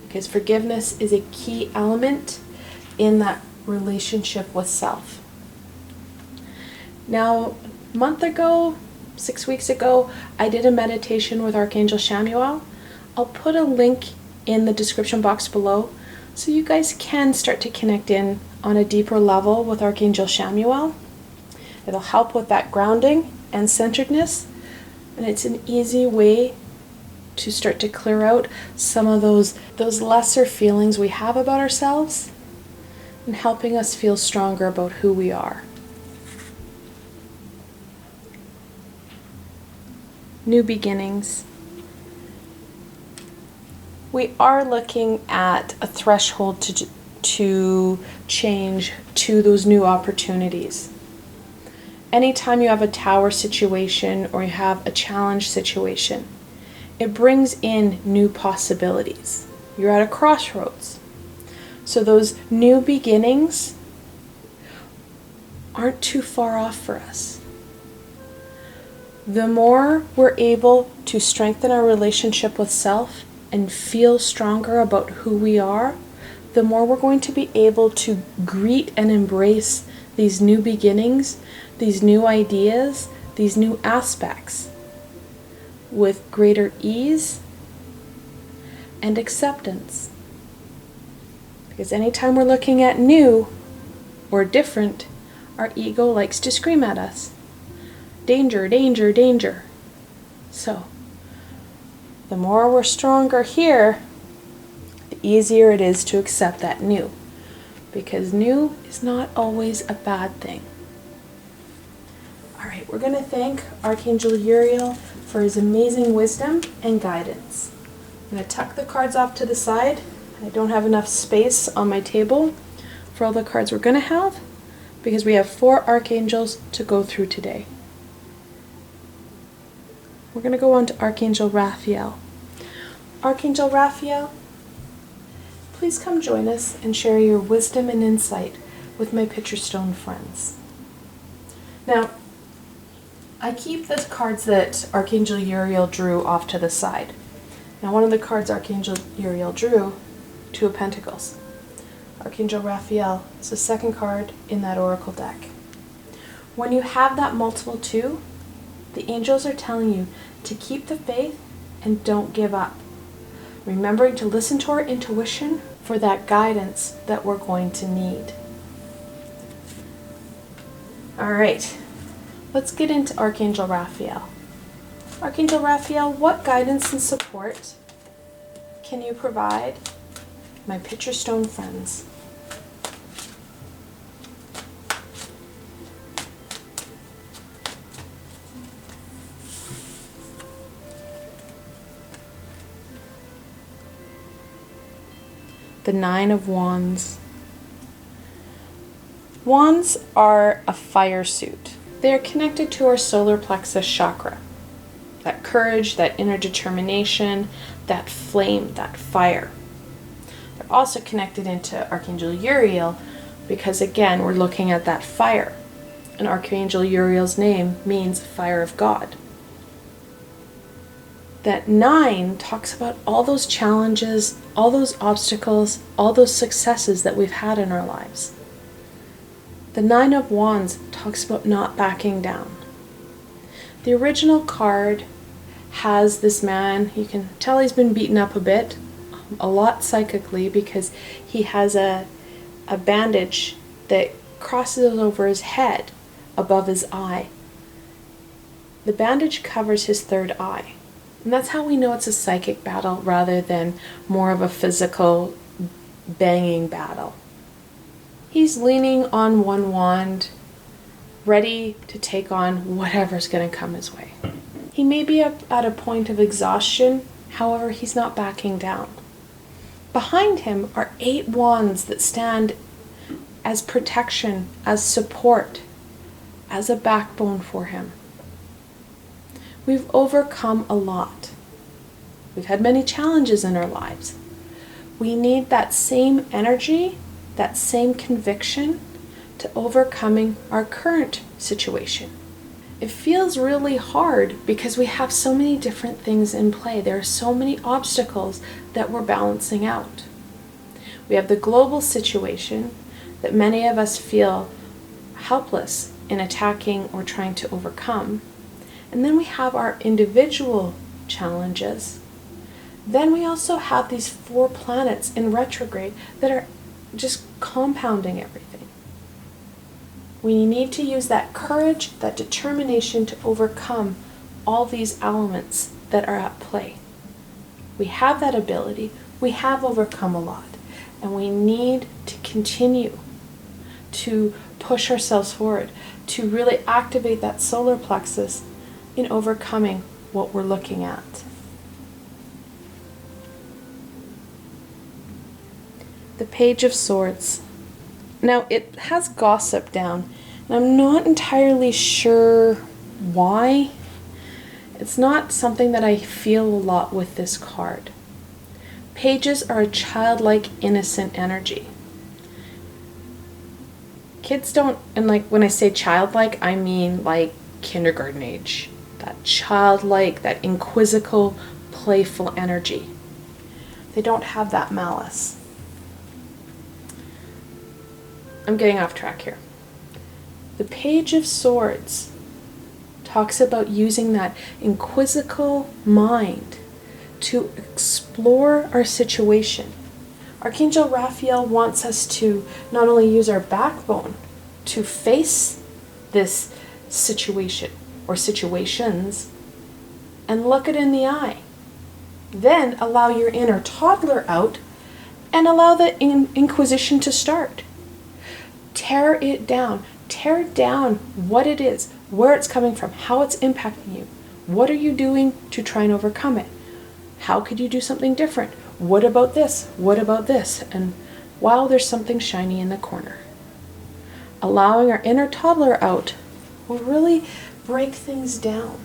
Because forgiveness is a key element in that relationship with self. Now, a month ago, 6 weeks ago, I did a meditation with Archangel Chamuel. I'll put a link in the description box below so you guys can start to connect in on a deeper level with Archangel Chamuel. It'll help with that grounding and centeredness, and it's an easy way to start to clear out some of those lesser feelings we have about ourselves and helping us feel stronger about who we are. New beginnings. We are looking at a threshold to change to those new opportunities. Anytime you have a tower situation or you have a challenge situation, it brings in new possibilities. You're at a crossroads. So those new beginnings aren't too far off for us. The more we're able to strengthen our relationship with self and feel stronger about who we are, the more we're going to be able to greet and embrace these new beginnings, these new ideas, these new aspects with greater ease and acceptance. Because anytime we're looking at new or different, our ego likes to scream at us. Danger, danger, danger. So, the more we're stronger here, the easier it is to accept that new. Because new is not always a bad thing. Alright, we're going to thank Archangel Uriel for his amazing wisdom and guidance. I'm going to tuck the cards off to the side. I don't have enough space on my table for all the cards we're going to have because we have 4 archangels to go through today. We're going to go on to Archangel Raphael. Archangel Raphael, please come join us and share your wisdom and insight with my picture stone friends. Now, I keep the cards that Archangel Uriel drew off to the side. Now, one of the cards Archangel Uriel drew, 2 of Pentacles. Archangel Raphael is the second card in that oracle deck. When you have that multiple 2, the angels are telling you to keep the faith and don't give up. Remembering to listen to our intuition for that guidance that we're going to need. Alright, let's get into Archangel Raphael. Archangel Raphael, what guidance and support can you provide my picture stone friends? The 9 of Wands. Wands are a fire suit. They are connected to our solar plexus chakra. That courage, that inner determination, that flame, that fire. They're also connected into Archangel Uriel because again, we're looking at that fire. And Archangel Uriel's name means fire of God. That 9 talks about all those challenges, all those obstacles, all those successes that we've had in our lives. The 9 of Wands talks about not backing down. The original card has this man, you can tell he's been beaten up a lot psychically, because he has a bandage that crosses over his head above his eye. The bandage covers his third eye. And that's how we know it's a psychic battle rather than more of a physical banging battle. He's leaning on one wand, ready to take on whatever's going to come his way. He may be at a point of exhaustion, however, he's not backing down. Behind him are 8 wands that stand as protection, as support, as a backbone for him. We've overcome a lot. We've had many challenges in our lives. We need that same energy, that same conviction to overcoming our current situation. It feels really hard because we have so many different things in play. There are so many obstacles that we're balancing out. We have the global situation that many of us feel helpless in attacking or trying to overcome. And then we have our individual challenges. Then we also have these 4 planets in retrograde that are just compounding everything. We need to use that courage, that determination to overcome all these elements that are at play. We have that ability. We have overcome a lot. And we need to continue to push ourselves forward, to really activate that solar plexus in overcoming what we're looking at. The Page of Swords. Now, it has gossip down, and I'm not entirely sure why. It's not something that I feel a lot with this card. Pages are a childlike, innocent energy. Kids don't, and like when I say childlike, I mean like kindergarten age. That childlike, that inquisitive, playful energy. They don't have that malice. I'm getting off track here. The Page of Swords talks about using that inquisitive mind to explore our situation. Archangel Raphael wants us to not only use our backbone to face this situation or situations and look it in the eye. Then allow your inner toddler out and allow the inquisition to start. Tear it down. Tear down what it is, where it's coming from, how it's impacting you. What are you doing to try and overcome it? How could you do something different? What about this? What about this? And wow, there's something shiny in the corner. Allowing our inner toddler out will really break things down.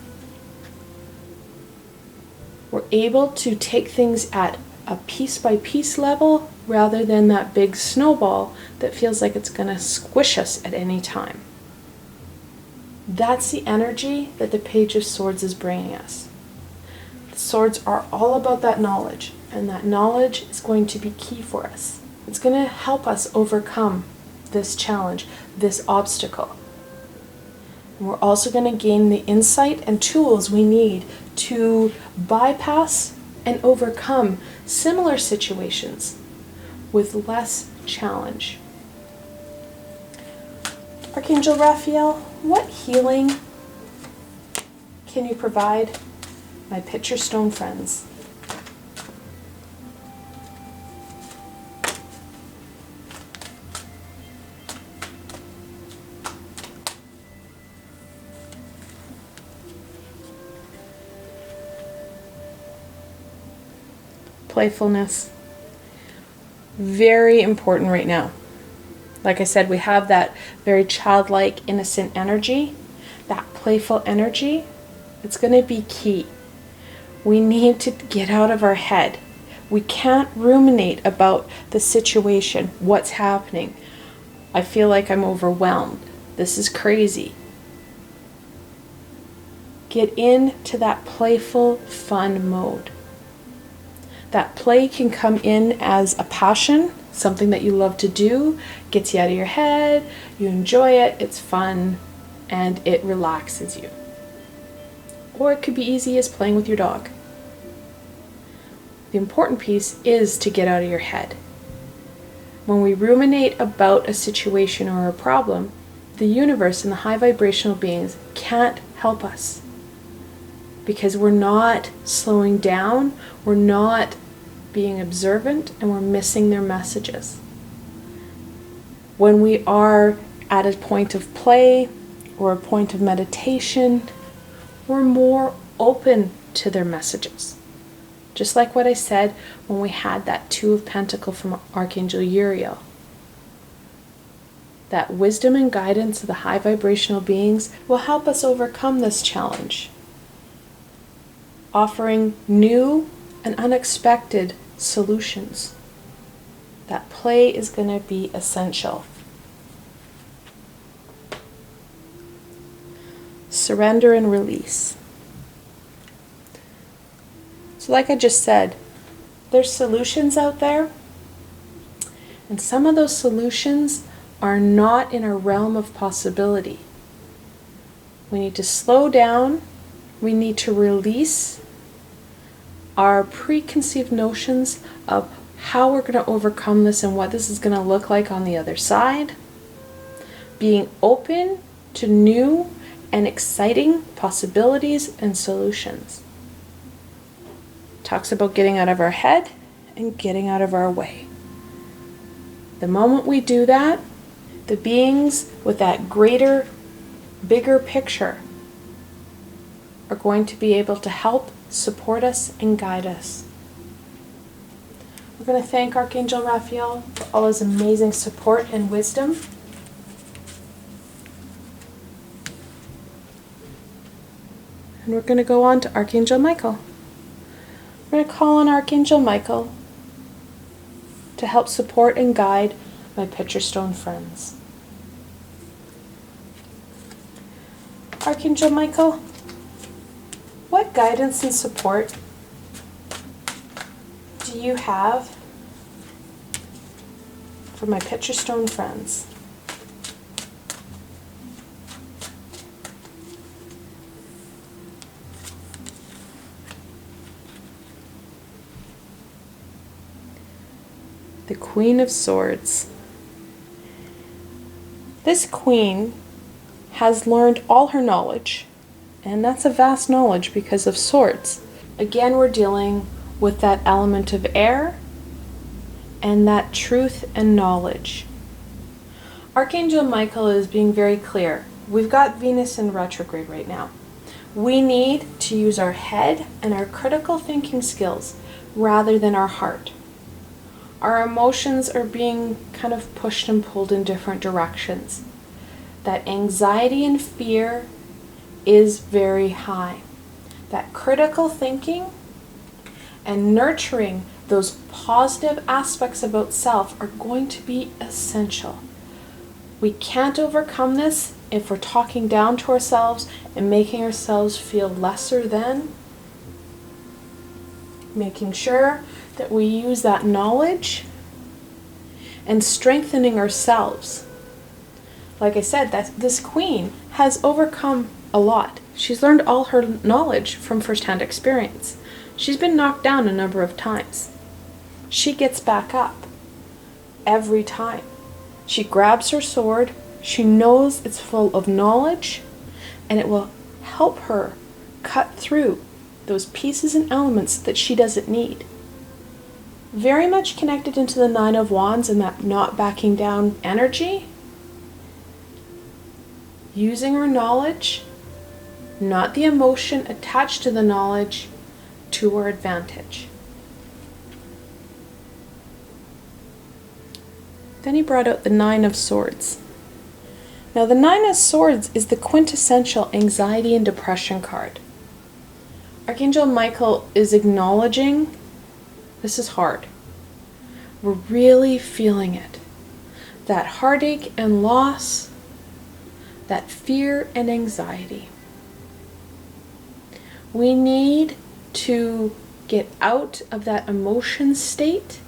We're able to take things at a piece by piece level rather than that big snowball that feels like it's going to squish us at any time. That's the energy that the Page of Swords is bringing us. The swords are all about that knowledge, and that knowledge is going to be key for us. It's going to help us overcome this challenge, this obstacle. And we're also going to gain the insight and tools we need to bypass and overcome similar situations with less challenge. Archangel Raphael, what healing can you provide my picture stone friends? Playfulness. Very important right now. Like I said, we have that very childlike, innocent energy, that playful energy. It's going to be key. We need to get out of our head. We can't ruminate about the situation, what's happening. I feel like I'm overwhelmed. This is crazy. Get into that playful, fun mode. That play can come in as a passion, something that you love to do, gets you out of your head, you enjoy it, it's fun, and it relaxes you. Or it could be easy as playing with your dog. The important piece is to get out of your head. When we ruminate about a situation or a problem, the universe and the high vibrational beings can't help us. Because we're not slowing down, we're not being observant, and we're missing their messages. When we are at a point of play or a point of meditation, we're more open to their messages. Just like what I said when we had that Two of Pentacles from Archangel Uriel. That wisdom and guidance of the high vibrational beings will help us overcome this challenge, offering new and unexpected solutions. That play is going to be essential. Surrender and release. So like I just said, there's solutions out there, and some of those solutions are not in our realm of possibility. We need to slow down. We need to release our preconceived notions of how we're going to overcome this and what this is going to look like on the other side. Being open to new and exciting possibilities and solutions. Talks about getting out of our head and getting out of our way. The moment we do that, the beings with that greater, bigger picture are going to be able to help, support us, and guide us. We're going to thank Archangel Raphael for all his amazing support and wisdom. And we're going to go on to Archangel Michael. We're going to call on Archangel Michael to help support and guide my picture stone friends. Archangel Michael, what guidance and support do you have for my picture stone friends? The Queen of Swords. This queen has learned all her knowledge, and that's a vast knowledge because of swords. Again, we're dealing with that element of air and that truth and knowledge. Archangel Michael is being very clear. We've got Venus in retrograde right now. We need to use our head and our critical thinking skills rather than our heart. Our emotions are being kind of pushed and pulled in different directions. That anxiety and fear is very high. That critical thinking and nurturing those positive aspects about self are going to be essential. We can't overcome this if we're talking down to ourselves and making ourselves feel lesser than. Making sure that we use that knowledge and strengthening ourselves. Like I said, that this queen has overcome a lot. She's learned all her knowledge from first-hand experience. She's been knocked down a number of times. She gets back up every time. She grabs her sword, she knows it's full of knowledge, and it will help her cut through those pieces and elements that she doesn't need. Very much connected into the Nine of Wands and that not backing down energy. Using her knowledge, not the emotion attached to the knowledge, to her advantage. Then he brought out the Nine of Swords. Now the Nine of Swords is the quintessential anxiety and depression card. Archangel Michael is acknowledging this is hard. We're really feeling it. That heartache and loss, that fear and anxiety. We need to get out of that emotion state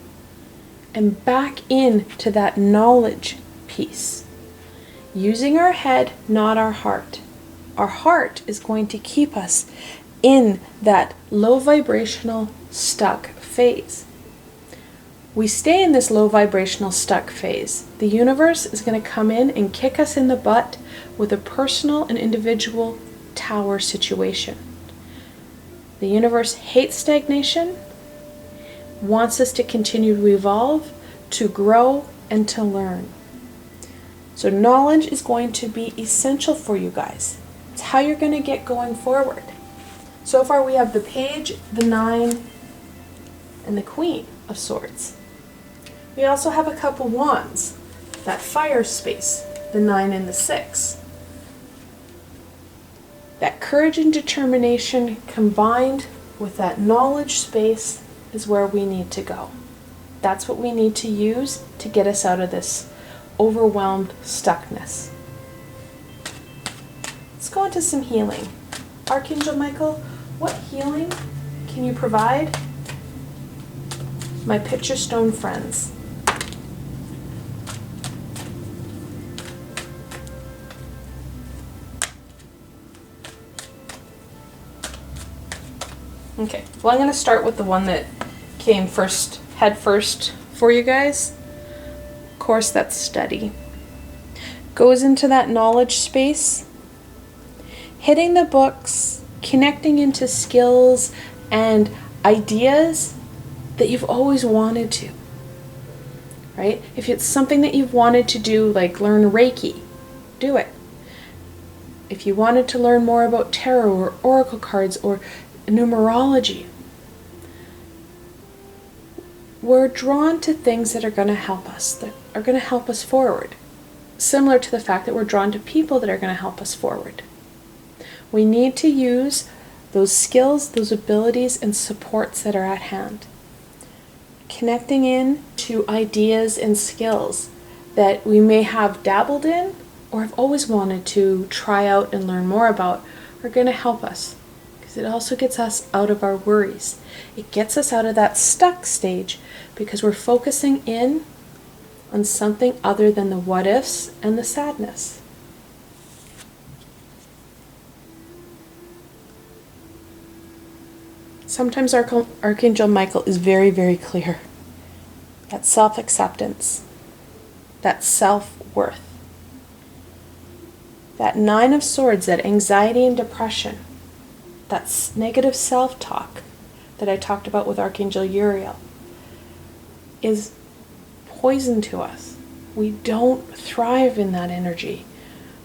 and back into that knowledge piece. Using our head, not our heart. Our heart is going to keep us in that low vibrational stuck phase. We stay in this low vibrational stuck phase. The universe is going to come in and kick us in the butt with a personal and individual tower situation. The universe hates stagnation, wants us to continue to evolve, to grow, and to learn. So knowledge is going to be essential for you guys. It's how you're going to get going forward. So far we have the Page, the Nine, and the Queen of Swords. We also have a couple wands, that fire space, the 9 and the 6. That courage and determination combined with that knowledge space is where we need to go. That's what we need to use to get us out of this overwhelmed stuckness. Let's go into some healing. Archangel Michael, what healing can you provide my picture stone friends? Okay, well, I'm going to start with the one that came head first for you guys. Of course, that's study. Goes into that knowledge space, hitting the books, connecting into skills and ideas that you've always wanted to, right? If it's something that you've wanted to do, like learn Reiki, do it. If you wanted to learn more about tarot or oracle cards or numerology, we're drawn to things that are going to help us, that are going to help us forward. Similar to the fact that we're drawn to people that are going to help us forward. We need to use those skills, those abilities, and supports that are at hand. Connecting in to ideas and skills that we may have dabbled in or have always wanted to try out and learn more about are going to help us. Because it also gets us out of our worries. It gets us out of that stuck stage because we're focusing in on something other than the what ifs and the sadness. Sometimes Archangel Michael is very, very clear. That self-acceptance, that self-worth. That 9 of Swords, that anxiety and depression, that negative self-talk that I talked about with Archangel Uriel is poison to us. We don't thrive in that energy.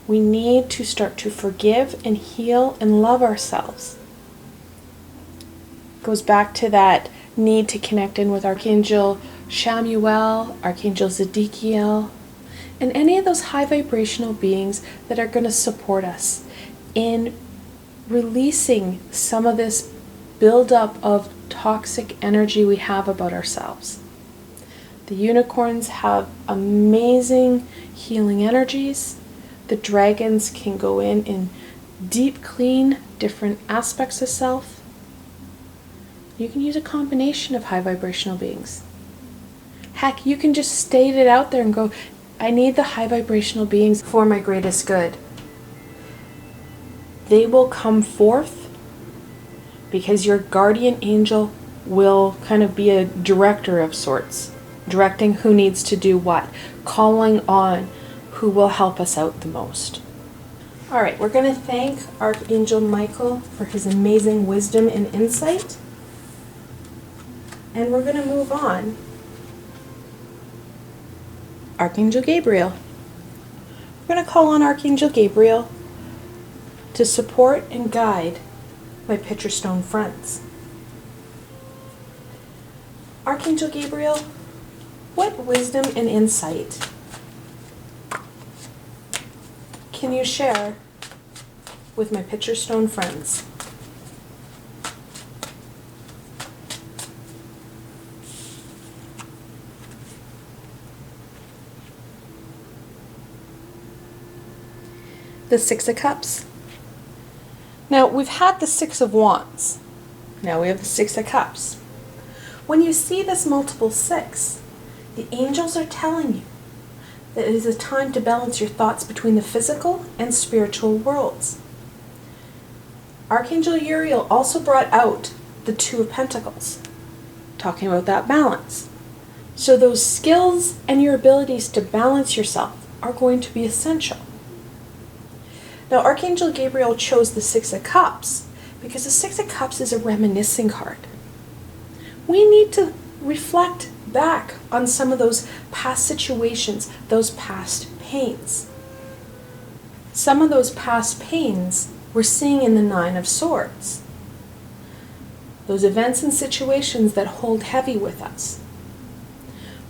We need to start to forgive and heal and love ourselves. It goes back to that need to connect in with Archangel Shamuel, Archangel Zedekiel, and any of those high vibrational beings that are going to support us in releasing some of this buildup of toxic energy we have about ourselves. The unicorns have amazing healing energies. The dragons can go in deep clean different aspects of self. You can use a combination of high vibrational beings. Heck, you can just state it out there and go, I need the high vibrational beings for my greatest good. They will come forth because your guardian angel will kind of be a director of sorts, directing who needs to do what, calling on who will help us out the most. All right, we're going to thank Archangel Michael for his amazing wisdom and insight. And we're going to move on. Archangel Gabriel. We're going to call on Archangel Gabriel to support and guide my picture stone friends. Archangel Gabriel, what wisdom and insight can you share with my picture stone friends? The 6 of Cups. Now, we've had the 6 of Wands. Now we have the 6 of Cups. When you see this multiple 6, the angels are telling you that it is a time to balance your thoughts between the physical and spiritual worlds. Archangel Uriel also brought out the 2 of Pentacles, talking about that balance. So those skills and your abilities to balance yourself are going to be essential. Now, Archangel Gabriel chose the 6 of Cups because the 6 of Cups is a reminiscing card. We need to reflect back on some of those past situations, those past pains. Some of those past pains we're seeing in the 9 of Swords. Those events and situations that hold heavy with us.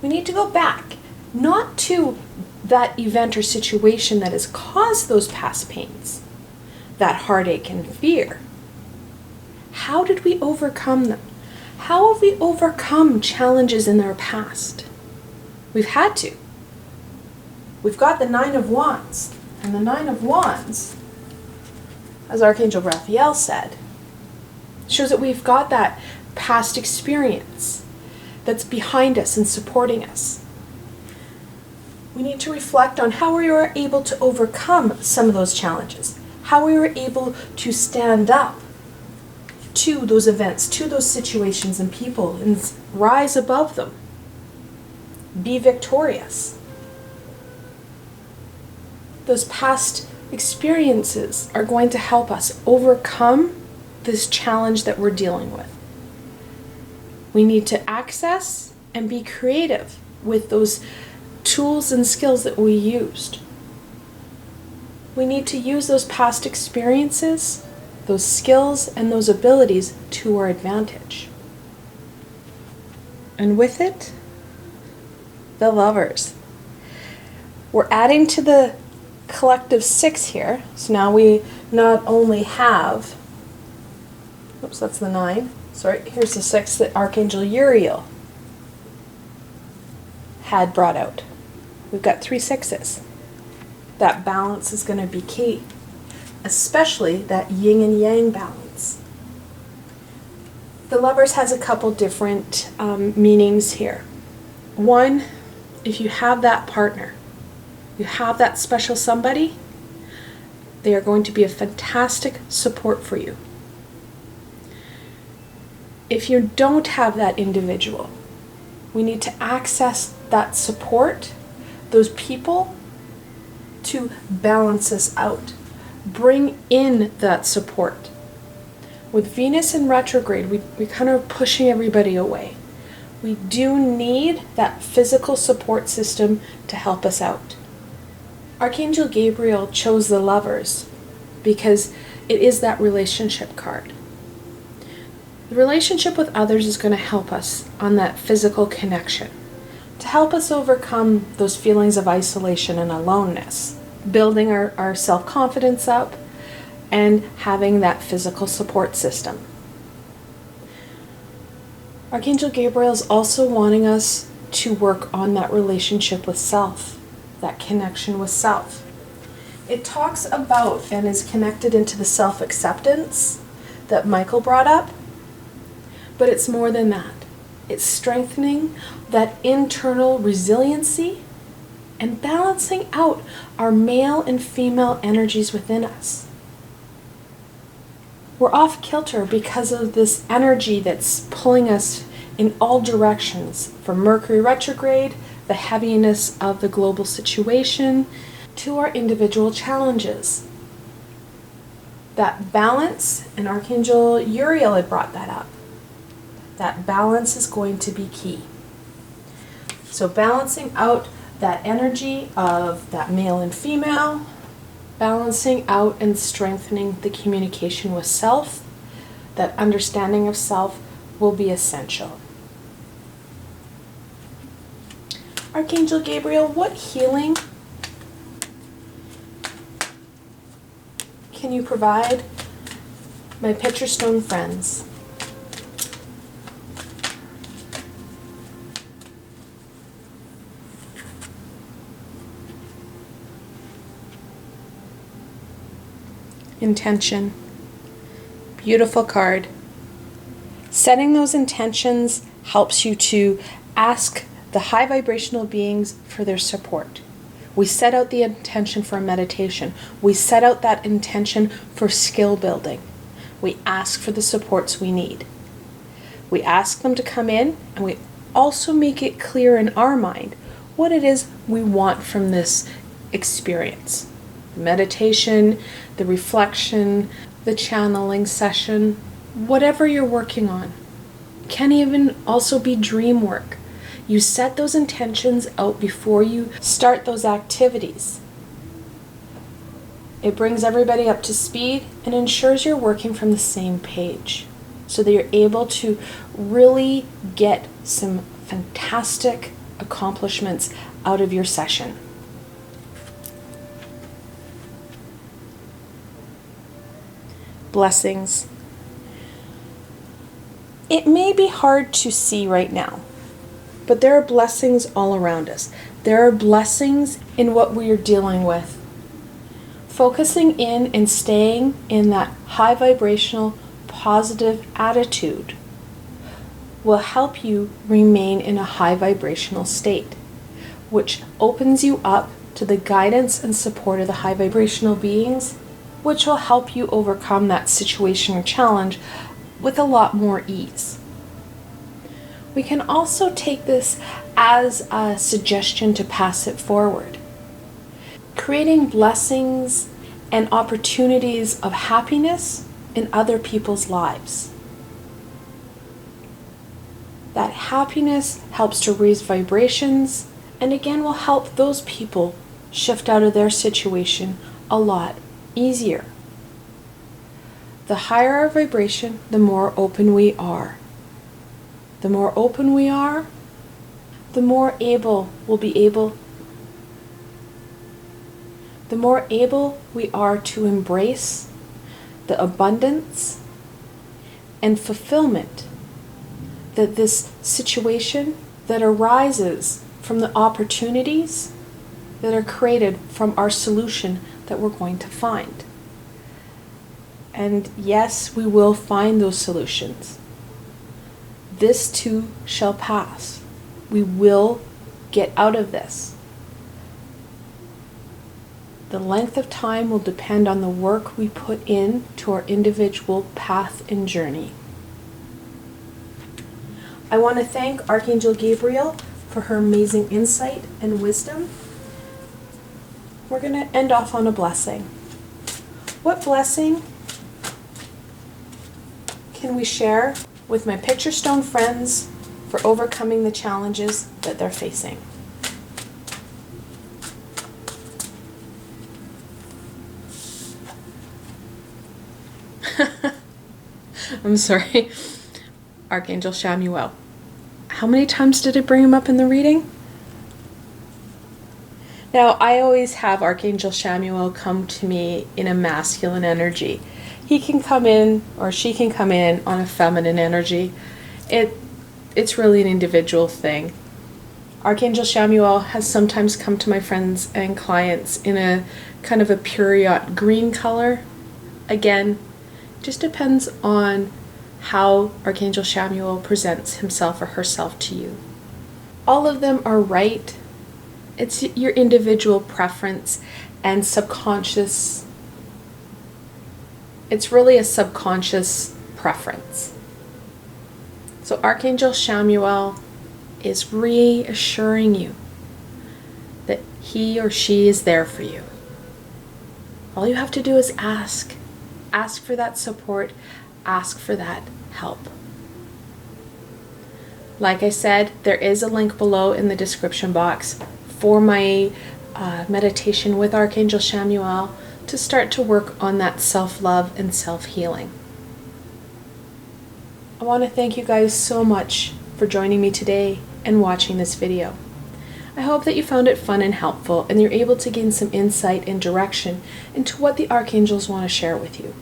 We need to go back, not to that event or situation that has caused those past pains, that heartache and fear. How did we overcome them? How have we overcome challenges in our past? We've had to. We've got the 9 of Wands, and the 9 of Wands, as Archangel Raphael said, shows that we've got that past experience that's behind us and supporting us. We need to reflect on how we were able to overcome some of those challenges, how we were able to stand up to those events, to those situations and people, and rise above them. Be victorious. Those past experiences are going to help us overcome this challenge that we're dealing with. We need to access and be creative with those tools and skills that we used. We need to use those past experiences, those skills, and those abilities to our advantage. And with it, the Lovers. We're adding to the collective 6 here. So now we not only have, oops, that's the 9. Sorry, here's the 6 that Archangel Uriel had brought out. We've got 3 6s. That balance is going to be key, especially that yin and yang balance. The Lovers has a couple different meanings here. One, if you have that partner, you have that special somebody, they are going to be a fantastic support for you. If you don't have that individual, we need to access that support, those people, to balance us out. Bring in that support. With Venus in retrograde, we kind of pushing everybody away. We do need that physical support system to help us out. Archangel Gabriel chose the Lovers because it is that relationship card. The relationship with others is going to help us on that physical connection, to help us overcome those feelings of isolation and aloneness, building our self-confidence up, and having that physical support system. Archangel Gabriel is also wanting us to work on that relationship with self, that connection with self. It talks about and is connected into the self-acceptance that Michael brought up, but it's more than that. It's strengthening that internal resiliency and balancing out our male and female energies within us. We're off kilter because of this energy that's pulling us in all directions, from Mercury retrograde, the heaviness of the global situation, to our individual challenges. That balance, and Archangel Uriel had brought that up, that balance is going to be key. So balancing out that energy of that male and female, balancing out and strengthening the communication with self, that understanding of self will be essential. Archangel Gabriel, what healing can you provide my picture stone friends? Intention. Beautiful card. Setting those intentions helps you to ask the high vibrational beings for their support. We set out the intention for meditation. We set out that intention for skill building. We ask for the supports we need. We ask them to come in, and we also make it clear in our mind what it is we want from this experience. Meditation, the reflection, the channeling session, whatever you're working on. Can even also be dream work. You set those intentions out before you start those activities. It brings everybody up to speed and ensures you're working from the same page so that you're able to really get some fantastic accomplishments out of your session. Blessings. It may be hard to see right now, but there are blessings all around us. There are blessings in what we are dealing with. Focusing in and staying in that high vibrational, positive attitude will help you remain in a high vibrational state, which opens you up to the guidance and support of the high vibrational beings, which will help you overcome that situation or challenge with a lot more ease. We can also take this as a suggestion to pass it forward, creating blessings and opportunities of happiness in other people's lives. That happiness helps to raise vibrations and again will help those people shift out of their situation a lot easier. The higher our vibration, the more open we are. The more open we are, the more able we are to embrace the abundance and fulfillment that this situation that arises from the opportunities that are created from our solution that we're going to find. And yes, we will find those solutions. This too shall pass. We will get out of this. The length of time will depend on the work we put in to our individual path and journey. I want to thank Archangel Gabriel for her amazing insight and wisdom. We're going to end off on a blessing. What blessing can we share with my picture stone friends for overcoming the challenges that they're facing? I'm sorry. Archangel Shamuel. How many times did I bring him up in the reading? Now, I always have Archangel Shamuel come to me in a masculine energy. He can come in, or she can come in on a feminine energy. It's really an individual thing. Archangel Shamuel has sometimes come to my friends and clients in a kind of a period green color. Again, just depends on how Archangel Shamuel presents himself or herself to you. All of them are right. It's your individual preference and subconscious. It's really a subconscious preference. So Archangel Shamuel is reassuring you that he or she is there for you. All you have to do is ask. Ask for that support. Ask for that help. Like I said, there is a link below in the description box for my meditation with Archangel Shamuel to start to work on that self-love and self-healing. I want to thank you guys so much for joining me today and watching this video. I hope that you found it fun and helpful and you're able to gain some insight and direction into what the Archangels want to share with you.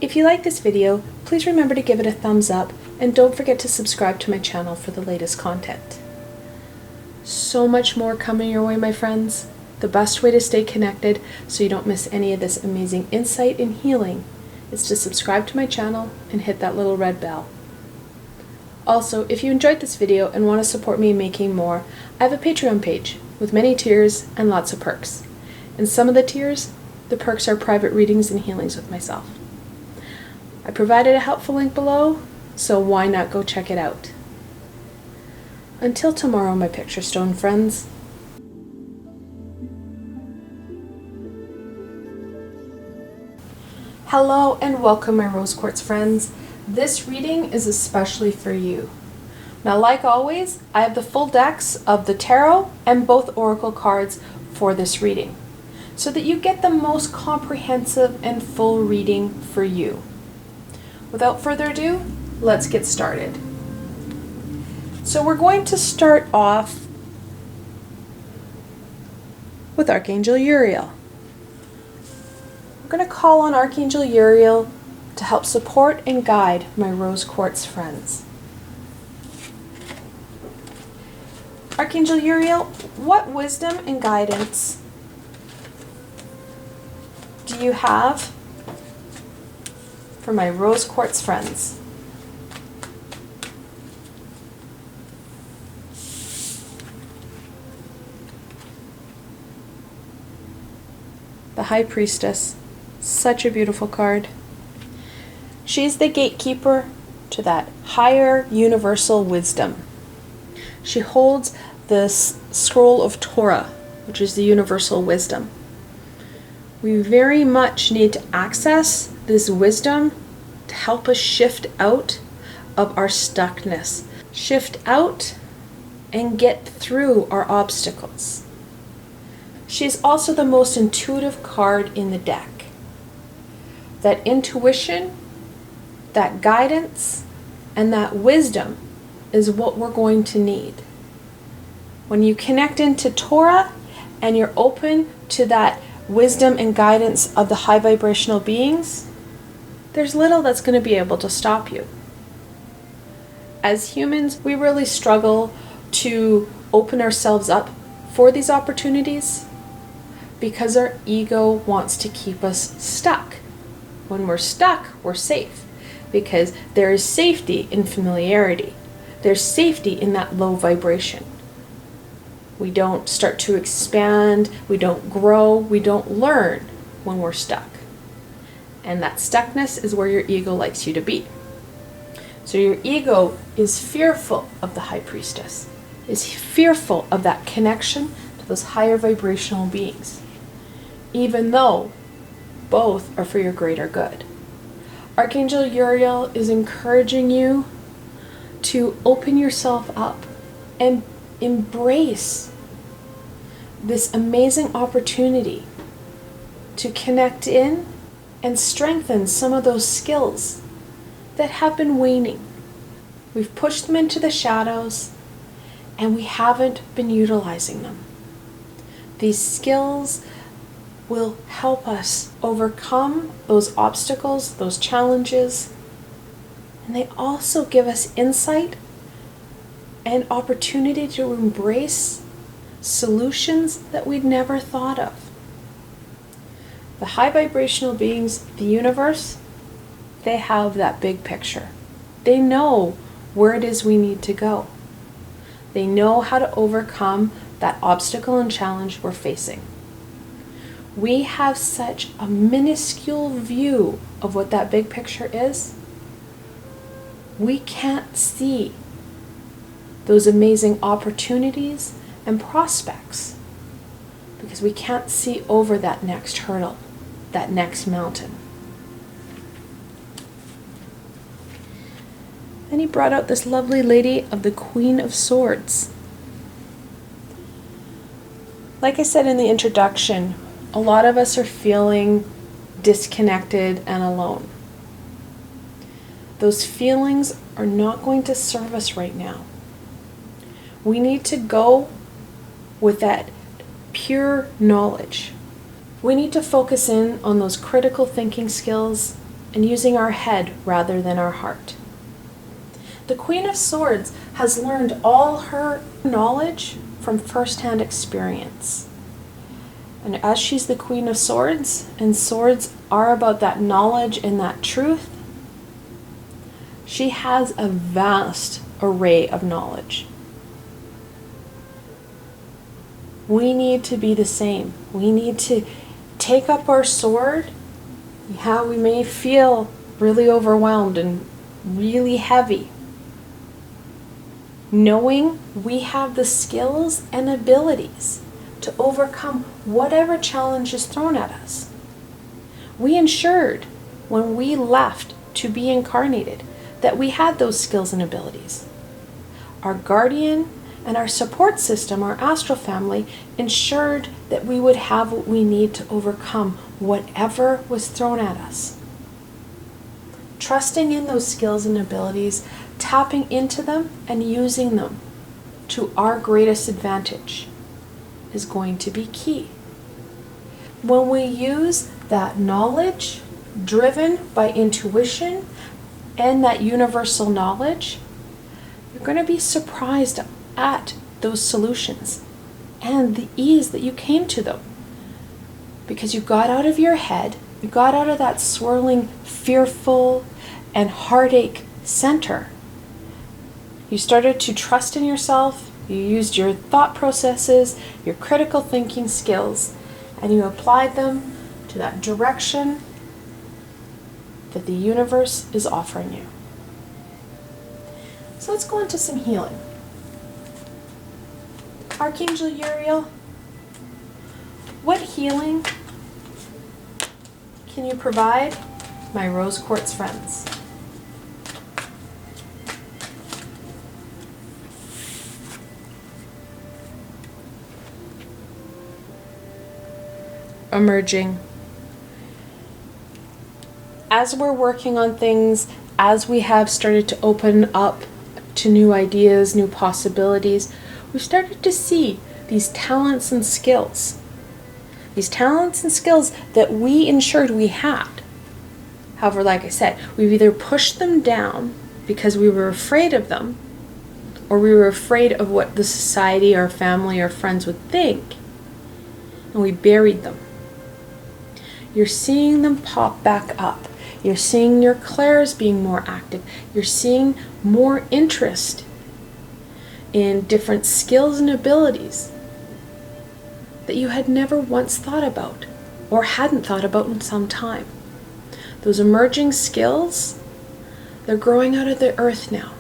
If you like this video, please remember to give it a thumbs up and don't forget to subscribe to my channel for the latest content. So much more coming your way, my friends. The best way to stay connected so you don't miss any of this amazing insight and healing is to subscribe to my channel and hit that little red bell. Also, if you enjoyed this video and want to support me in making more, I have a Patreon page with many tiers and lots of perks. In some of the tiers, the perks are private readings and healings with myself. I provided a helpful link below, so why not go check it out? Until tomorrow, my picture stone friends. Hello and welcome, my rose quartz friends. This reading is especially for you. Now, like always, I have the full decks of the tarot and both oracle cards for this reading, so that you get the most comprehensive and full reading for you. Without further ado, let's get started. So we're going to start off with Archangel Uriel. We're going to call on Archangel Uriel to help support and guide my rose quartz friends. Archangel Uriel, what wisdom and guidance do you have for my rose quartz friends? The High Priestess, such a beautiful card. She's the gatekeeper to that higher universal wisdom. She holds the scroll of Torah, which is the universal wisdom. We very much need to access this wisdom to help us shift out of our stuckness, shift out and get through our obstacles. She's also the most intuitive card in the deck. That intuition, that guidance, and that wisdom is what we're going to need. When you connect into Torah and you're open to that wisdom and guidance of the high vibrational beings, there's little that's going to be able to stop you. As humans, we really struggle to open ourselves up for these opportunities because our ego wants to keep us stuck. When we're stuck, we're safe because there is safety in familiarity. There's safety in that low vibration. We don't start to expand, we don't grow, we don't learn when we're stuck. And that stuckness is where your ego likes you to be. So your ego is fearful of the High Priestess, is fearful of that connection to those higher vibrational beings, even though both are for your greater good. Archangel Uriel is encouraging you to open yourself up and embrace this amazing opportunity to connect in and strengthen some of those skills that have been waning. We've pushed them into the shadows and we haven't been utilizing them. These skills will help us overcome those obstacles, those challenges, and they also give us insight and opportunity to embrace solutions that we'd never thought of. The high vibrational beings, the universe, they have that big picture. They know where it is we need to go. They know how to overcome that obstacle and challenge we're facing. We have such a minuscule view of what that big picture is. We can't see those amazing opportunities and prospects because we can't see over that next hurdle, that next mountain. Then he brought out this lovely lady of the Queen of Swords. Like I said in the introduction, a lot of us are feeling disconnected and alone. Those feelings are not going to serve us right now. We need to go with that pure knowledge. We need to focus in on those critical thinking skills and using our head rather than our heart. The Queen of Swords has learned all her knowledge from first-hand experience. And as she's the Queen of Swords, and swords are about that knowledge and that truth, she has a vast array of knowledge. We need to be the same. We need to take up our sword. Yeah, we may feel really overwhelmed and really heavy, knowing we have the skills and abilities to overcome whatever challenge is thrown at us. We ensured when we left to be incarnated that we had those skills and abilities. Our guardian and our support system, our astral family, ensured that we would have what we need to overcome whatever was thrown at us. Trusting in those skills and abilities, tapping into them and using them to our greatest advantage is going to be key. When we use that knowledge driven by intuition and that universal knowledge, you're going to be surprised at those solutions and the ease that you came to them. Because you got out of your head, you got out of that swirling, fearful, and heartache center. You started to trust in yourself, you used your thought processes, your critical thinking skills, and you applied them to that direction that the universe is offering you. So let's go into some healing. Archangel Uriel, what healing can you provide my rose quartz friends? Emerging. As we're working on things, as we have started to open up to new ideas, new possibilities, we've started to see these talents and skills. These talents and skills that we ensured we had. However, like I said, we've either pushed them down because we were afraid of them, or we were afraid of what the society, our family, our friends would think, and we buried them. You're seeing them pop back up. You're seeing your clairs being more active. You're seeing more interest in different skills and abilities that you had never once thought about or hadn't thought about in some time. Those emerging skills, they're growing out of the earth now.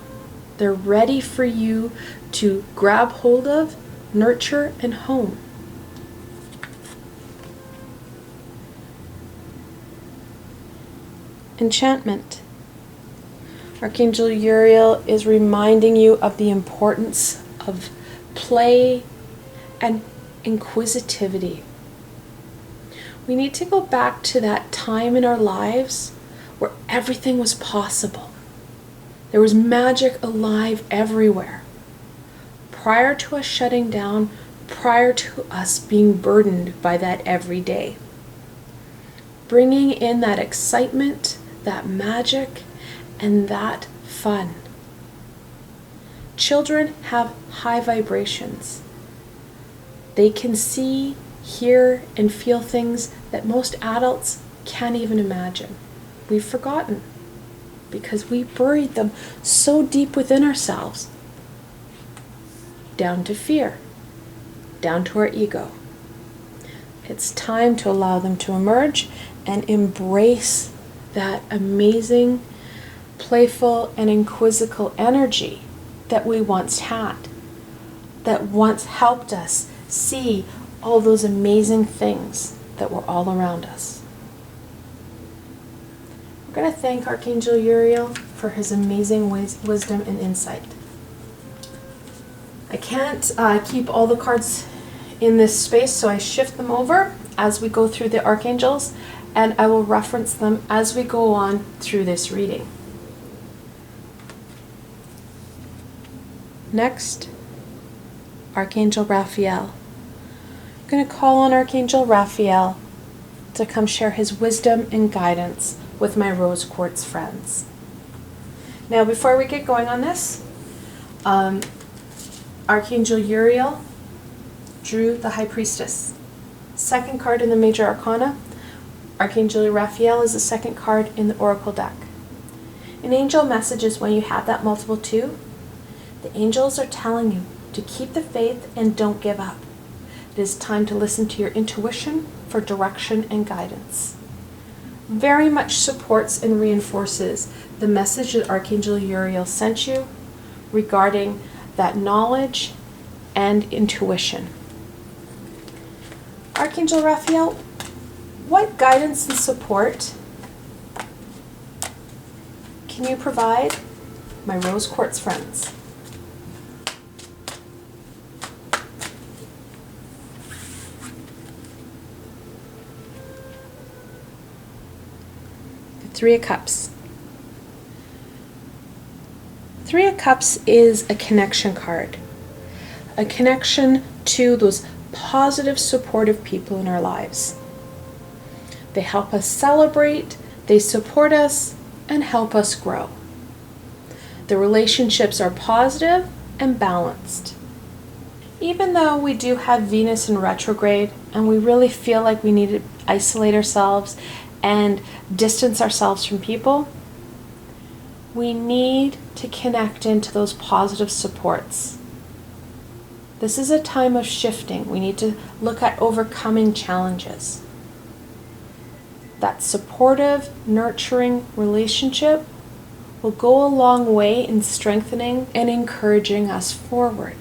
They're ready for you to grab hold of, nurture, and hone. Enchantment. Archangel Uriel is reminding you of the importance of play and inquisitivity. We need to go back to that time in our lives where everything was possible. There was magic alive everywhere. Prior to us shutting down, prior to us being burdened by that every day. Bringing in that excitement, that magic, and that fun. Children have high vibrations. They can see, hear, and feel things that most adults can't even imagine. We've forgotten because we buried them so deep within ourselves. Down to fear, down to our ego. It's time to allow them to emerge and embrace that amazing, playful, and inquisitive energy that we once had, that once helped us see all those amazing things that were all around us. We're going to thank Archangel Uriel for his amazing wisdom and insight. I can't keep all the cards in this space, so I shift them over as we go through the archangels, and I will reference them as we go on through this reading. Next, Archangel Raphael. I'm going to call on Archangel Raphael to come share his wisdom and guidance with my rose quartz friends. Now, before we get going on this, Archangel Uriel drew the High Priestess. Second card in the Major Arcana. Archangel Raphael is the second card in the Oracle deck. In angel messages, when you have that multiple 2, the angels are telling you to keep the faith and don't give up. It is time to listen to your intuition for direction and guidance. Very much supports and reinforces the message that Archangel Uriel sent you regarding that knowledge and intuition. Archangel Raphael, what guidance and support can you provide my rose quartz friends? The Three of Cups. Three of Cups is a connection card. A connection to those positive, supportive people in our lives. They help us celebrate, they support us, and help us grow. The relationships are positive and balanced. Even though we do have Venus in retrograde, and we really feel like we need to isolate ourselves and distance ourselves from people, we need to connect into those positive supports. This is a time of shifting. We need to look at overcoming challenges. that supportive, nurturing relationship will go a long way in strengthening and encouraging us forward.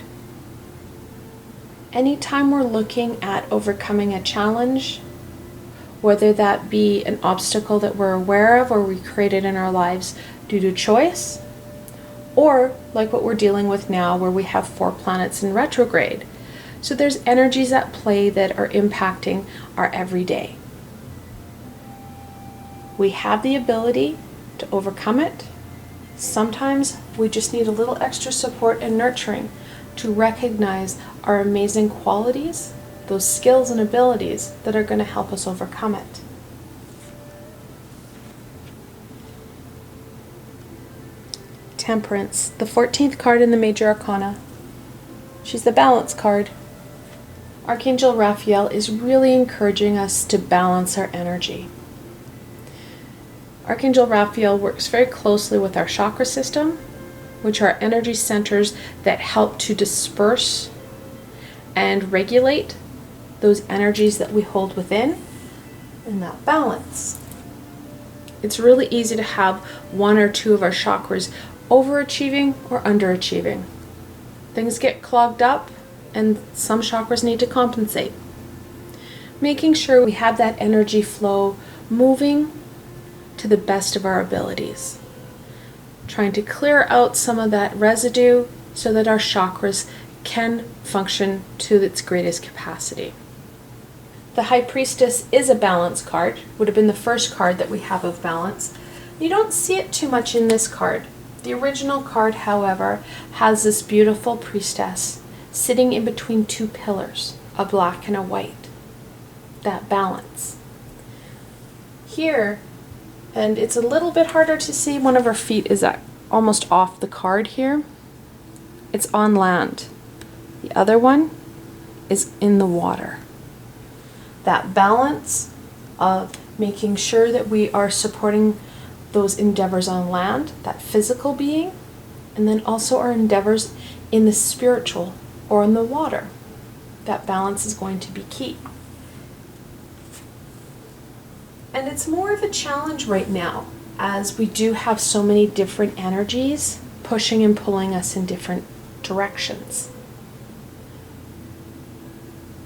Anytime we're looking at overcoming a challenge, whether that be an obstacle that we're aware of or we created in our lives due to choice, or like what we're dealing with now where we have 4 planets in retrograde. So there's energies at play that are impacting our everyday. We have the ability to overcome it. Sometimes we just need a little extra support and nurturing to recognize our amazing qualities, those skills and abilities that are going to help us overcome it. Temperance, the 14th card in the Major Arcana. She's the balance card. Archangel Raphael is really encouraging us to balance our energy. Archangel Raphael works very closely with our chakra system, which are energy centers that help to disperse and regulate those energies that we hold within in that balance. It's really easy to have 1 or 2 of our chakras overachieving or underachieving. Things get clogged up and some chakras need to compensate. Making sure we have that energy flow moving to the best of our abilities. Trying to clear out some of that residue so that our chakras can function to its greatest capacity. The High Priestess is a balance card, would have been the first card that we have of balance. You don't see it too much in this card. The original card, however, has this beautiful priestess sitting in between 2 pillars, a black and a white. That balance. Here, and it's a little bit harder to see, one of her feet is almost off the card here. It's on land. The other one is in the water. That balance of making sure that we are supporting those endeavors on land, that physical being, and then also our endeavors in the spiritual or in the water. That balance is going to be key. And it's more of a challenge right now, as we do have so many different energies pushing and pulling us in different directions.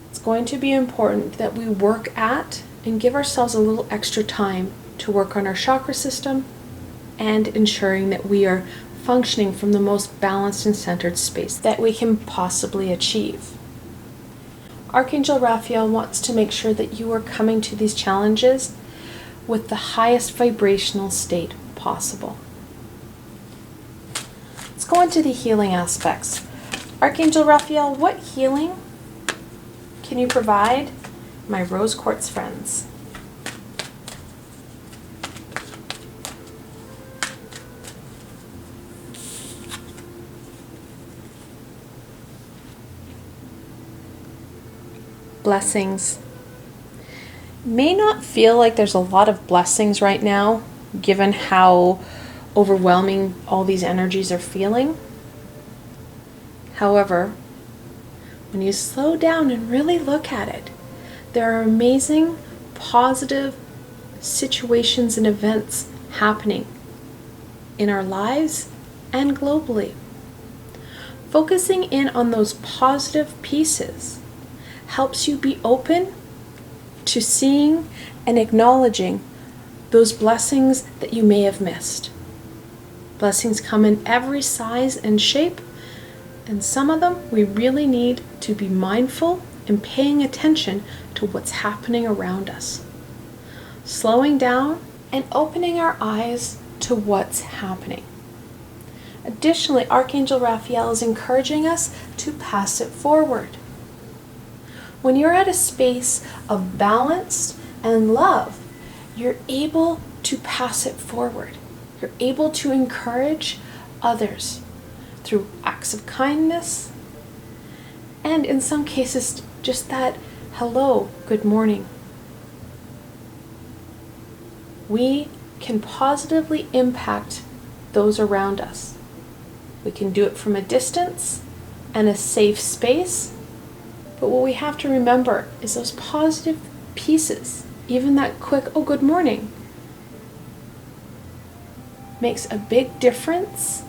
It's going to be important that we work at and give ourselves a little extra time to work on our chakra system and ensuring that we are functioning from the most balanced and centered space that we can possibly achieve. Archangel Raphael wants to make sure that you are coming to these challenges with the highest vibrational state possible. Let's go into the healing aspects. Archangel Raphael, what healing can you provide my rose quartz friends? Blessings. May not feel like there's a lot of blessings right now, given how overwhelming all these energies are feeling. However, when you slow down and really look at it, there are amazing, positive situations and events happening in our lives and globally. Focusing in on those positive pieces helps you be open to seeing and acknowledging those blessings that you may have missed. Blessings come in every size and shape, and some of them we really need to be mindful and paying attention to what's happening around us. Slowing down and opening our eyes to what's happening. Additionally, Archangel Raphael is encouraging us to pass it forward. When you're at a space of balance and love, you're able to pass it forward. You're able to encourage others through acts of kindness, and in some cases, just that hello, good morning. We can positively impact those around us. We can do it from a distance and a safe space. But what we have to remember is those positive pieces even that quick, oh, good morning, makes a big difference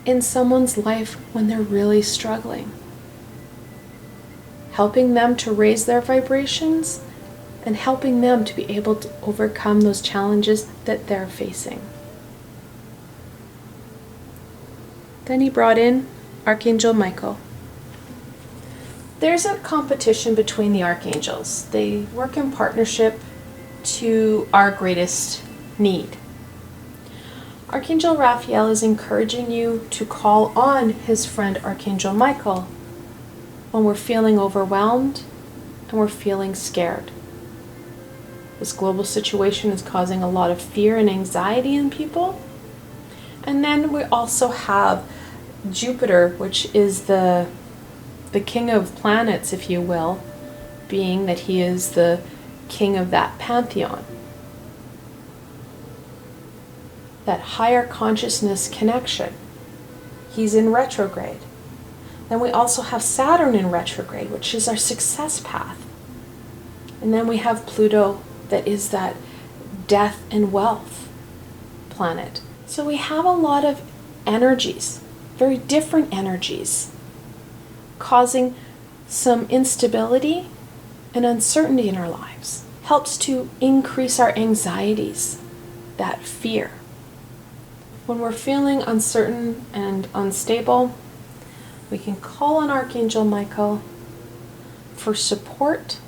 in someone's life when they're really struggling. Helping them to raise their vibrations and helping them to be able to overcome those challenges that they're facing. Then he brought in Archangel Michael. There's a competition between the archangels. They work in partnership to our greatest need. Archangel Raphael is encouraging you to call on his friend Archangel Michael when we're feeling overwhelmed and we're feeling scared. This global situation is causing a lot of fear and anxiety in people. And then we also have Jupiter, which is the king of planets, if you will, being that he is the king of that pantheon. That higher consciousness connection. He's in retrograde. Then we also have Saturn in retrograde, which is our success path. And then we have Pluto, that is that death and wealth planet. So we have a lot of energies, very different energies, causing some instability and uncertainty in our lives. Helps to increase our anxieties, that fear. When we're feeling uncertain and unstable, we can call on Archangel Michael for support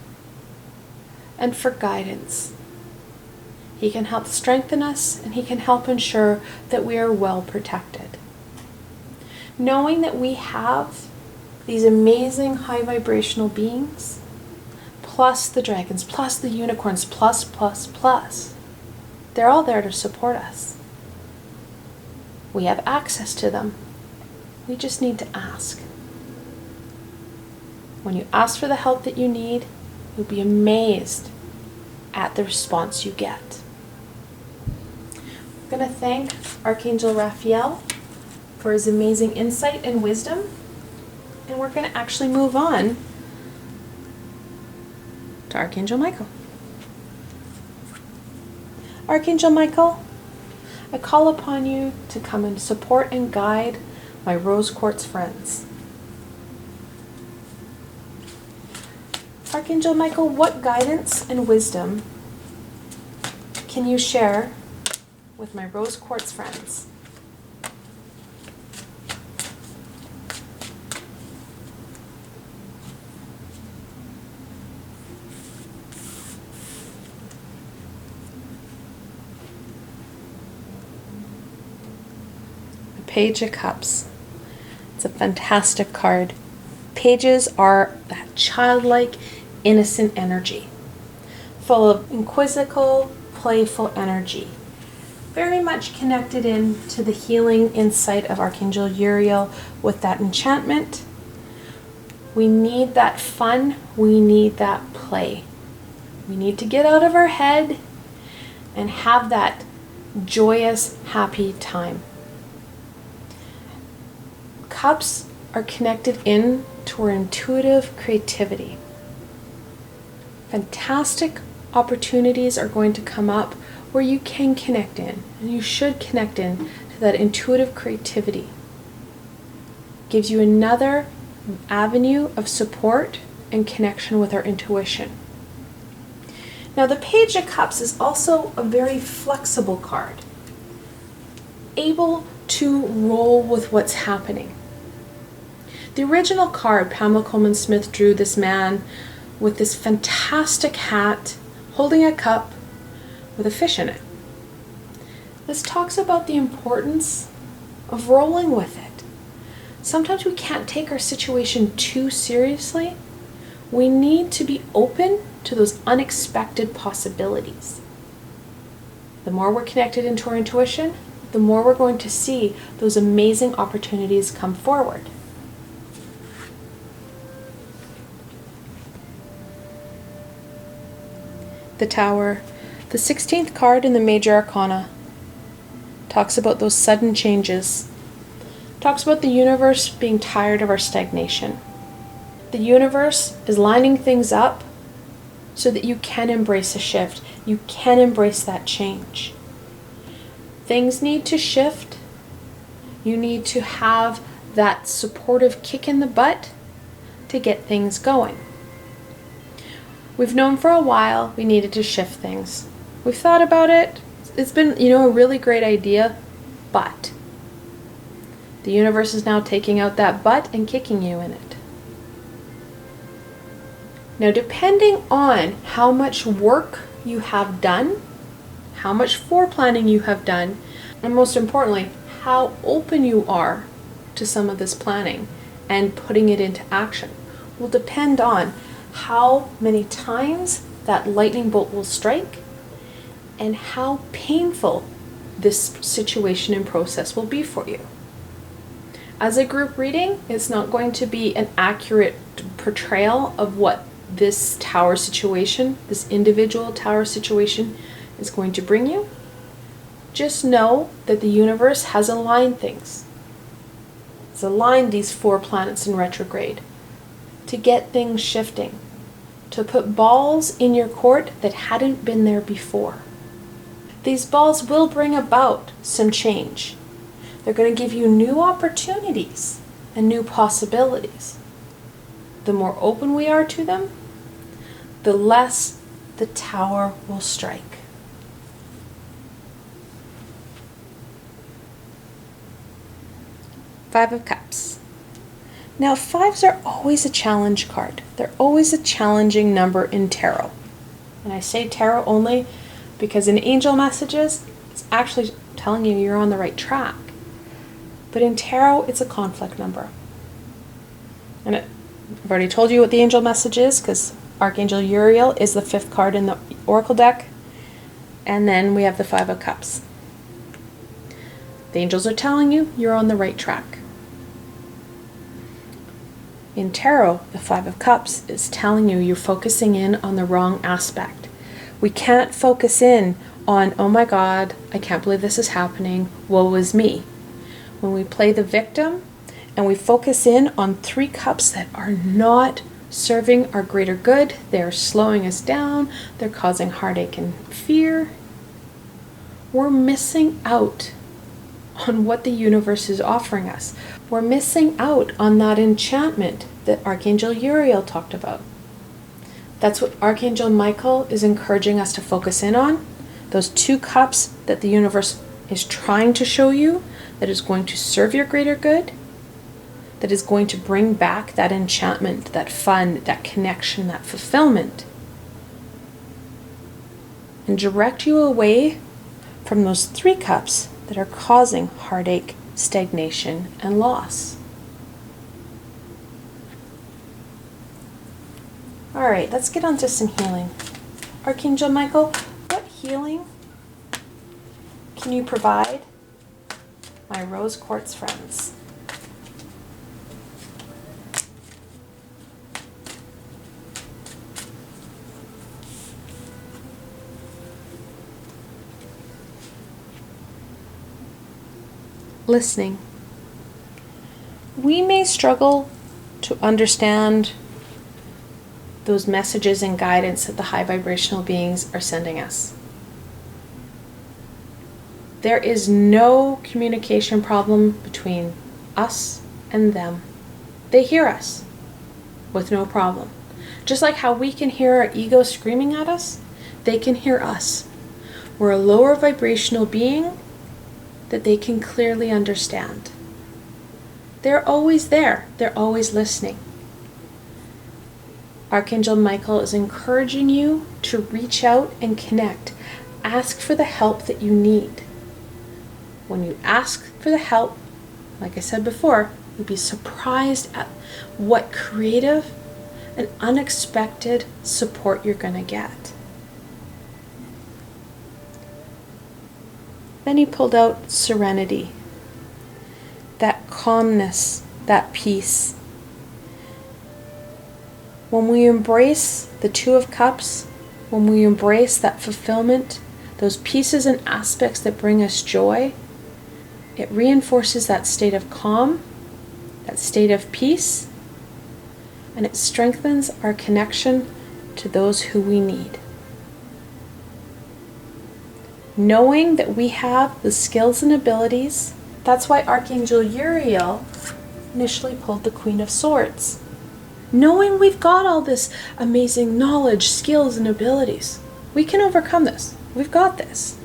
and for guidance. He can help strengthen us and he can help ensure that we are well protected. Knowing that we have these amazing high vibrational beings, plus the dragons, plus the unicorns, plus, they're all there to support us. We have access to them. We just need to ask. When you ask for the help that you need, you'll be amazed at the response you get. I'm going to thank Archangel Raphael for his amazing insight and wisdom. And we're going to actually move on to Archangel Michael. Archangel Michael, I call upon you to come and support and guide my rose quartz friends. Archangel Michael, what guidance and wisdom can you share with my rose quartz friends? Page of Cups. It's a fantastic card. Pages are that childlike, innocent energy, full of inquisitive, playful energy. Very much connected in to the healing insight of Archangel Uriel with that enchantment. We need that fun. We need that play. We need to get out of our head and have that joyous, happy time. Cups are connected in to our intuitive creativity. Fantastic opportunities are going to come up where you can connect in, and you should connect in to that intuitive creativity. Gives you another avenue of support and connection with our intuition. Now the Page of Cups is also a very flexible card, able to roll with what's happening. The original card, Pamela Coleman Smith drew this man with this fantastic hat, holding a cup with a fish in it. This talks about the importance of rolling with it. Sometimes we can't take our situation too seriously. We need to be open to those unexpected possibilities. The more we're connected into our intuition, the more we're going to see those amazing opportunities come forward. The Tower, the 16th card in the Major Arcana, talks about those sudden changes. Talks about the universe being tired of our stagnation. The universe is lining things up so that you can embrace a shift. You can embrace that change. Things need to shift. You need to have that supportive kick in the butt to get things going. We've known for a while we needed to shift things. We've thought about it. It's been, a really great idea, but the universe is now taking out that butt and kicking you in it. Now, depending on how much work you have done, how much foreplanning you have done, and most importantly, how open you are to some of this planning and putting it into action, will depend on how many times that lightning bolt will strike and how painful this situation and process will be for you. As a group reading, it's not going to be an accurate portrayal of what this tower situation, this individual tower situation, is going to bring you. Just know that the universe has aligned things. It's aligned these 4 planets in retrograde to get things shifting, to put balls in your court that hadn't been there before. These balls will bring about some change. They're going to give you new opportunities and new possibilities. The more open we are to them, the less the tower will strike. Five of Cups. Now, 5s are always a challenge card. They're always a challenging number in tarot. And I say tarot only because in angel messages, it's actually telling you you're on the right track. But in tarot, it's a conflict number. And I've already told you what the angel message is, because Archangel Uriel is the 5th card in the Oracle deck. And then we have the 5 of Cups. The angels are telling you you're on the right track. In tarot, the 5 of Cups is telling you you're focusing in on the wrong aspect. We can't focus in on, oh my God, I can't believe this is happening, woe is me. When we play the victim and we focus in on 3 cups that are not serving our greater good, they're slowing us down, they're causing heartache and fear, we're missing out on what the universe is offering us. We're missing out on that enchantment that Archangel Uriel talked about. That's what Archangel Michael is encouraging us to focus in on. Those 2 cups that the universe is trying to show you, that is going to serve your greater good, that is going to bring back that enchantment, that fun, that connection, that fulfillment, and direct you away from those 3 cups that are causing heartache, stagnation, and loss. All right, let's get on to some healing. Archangel Michael, what healing can you provide my rose quartz friends? Listening. We may struggle to understand those messages and guidance that the high vibrational beings are sending us. There is no communication problem between us and them. They hear us with no problem. Just like how we can hear our ego screaming at us, they can hear us. We're a lower vibrational being that they can clearly understand. They're always there. They're always listening. Archangel Michael is encouraging you to reach out and connect. Ask for the help that you need. When you ask for the help, like I said before, you'll be surprised at what creative and unexpected support you're going to get. Then he pulled out serenity, that calmness, that peace. When we embrace the 2 of Cups, when we embrace that fulfillment, those pieces and aspects that bring us joy, it reinforces that state of calm, that state of peace, and it strengthens our connection to those who we need. Knowing that we have the skills and abilities, that's why Archangel Uriel initially pulled the Queen of Swords. Knowing we've got all this amazing knowledge, skills, and abilities, we can overcome this. We've got this.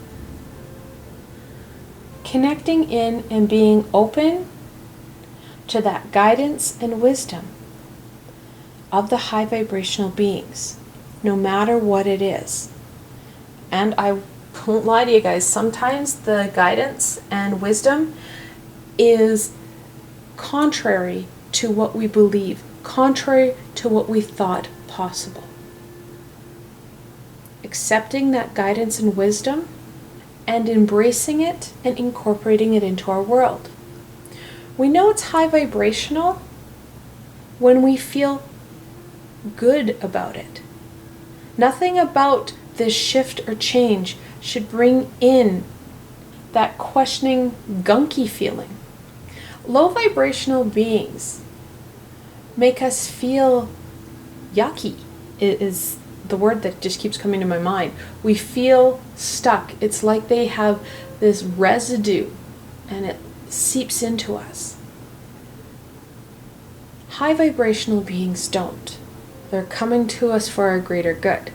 Connecting in and being open to that guidance and wisdom of the high vibrational beings, no matter what it is. And I won't lie to you guys, sometimes the guidance and wisdom is contrary to what we believe, contrary to what we thought possible. Accepting that guidance and wisdom and embracing it and incorporating it into our world. We know it's high vibrational when we feel good about it. Nothing about this shift or change should bring in that questioning, gunky feeling. Low vibrational beings make us feel yucky. It is the word that just keeps coming to my mind. We feel stuck. It's like they have this residue and it seeps into us. High vibrational beings don't. They're coming to us for our greater good.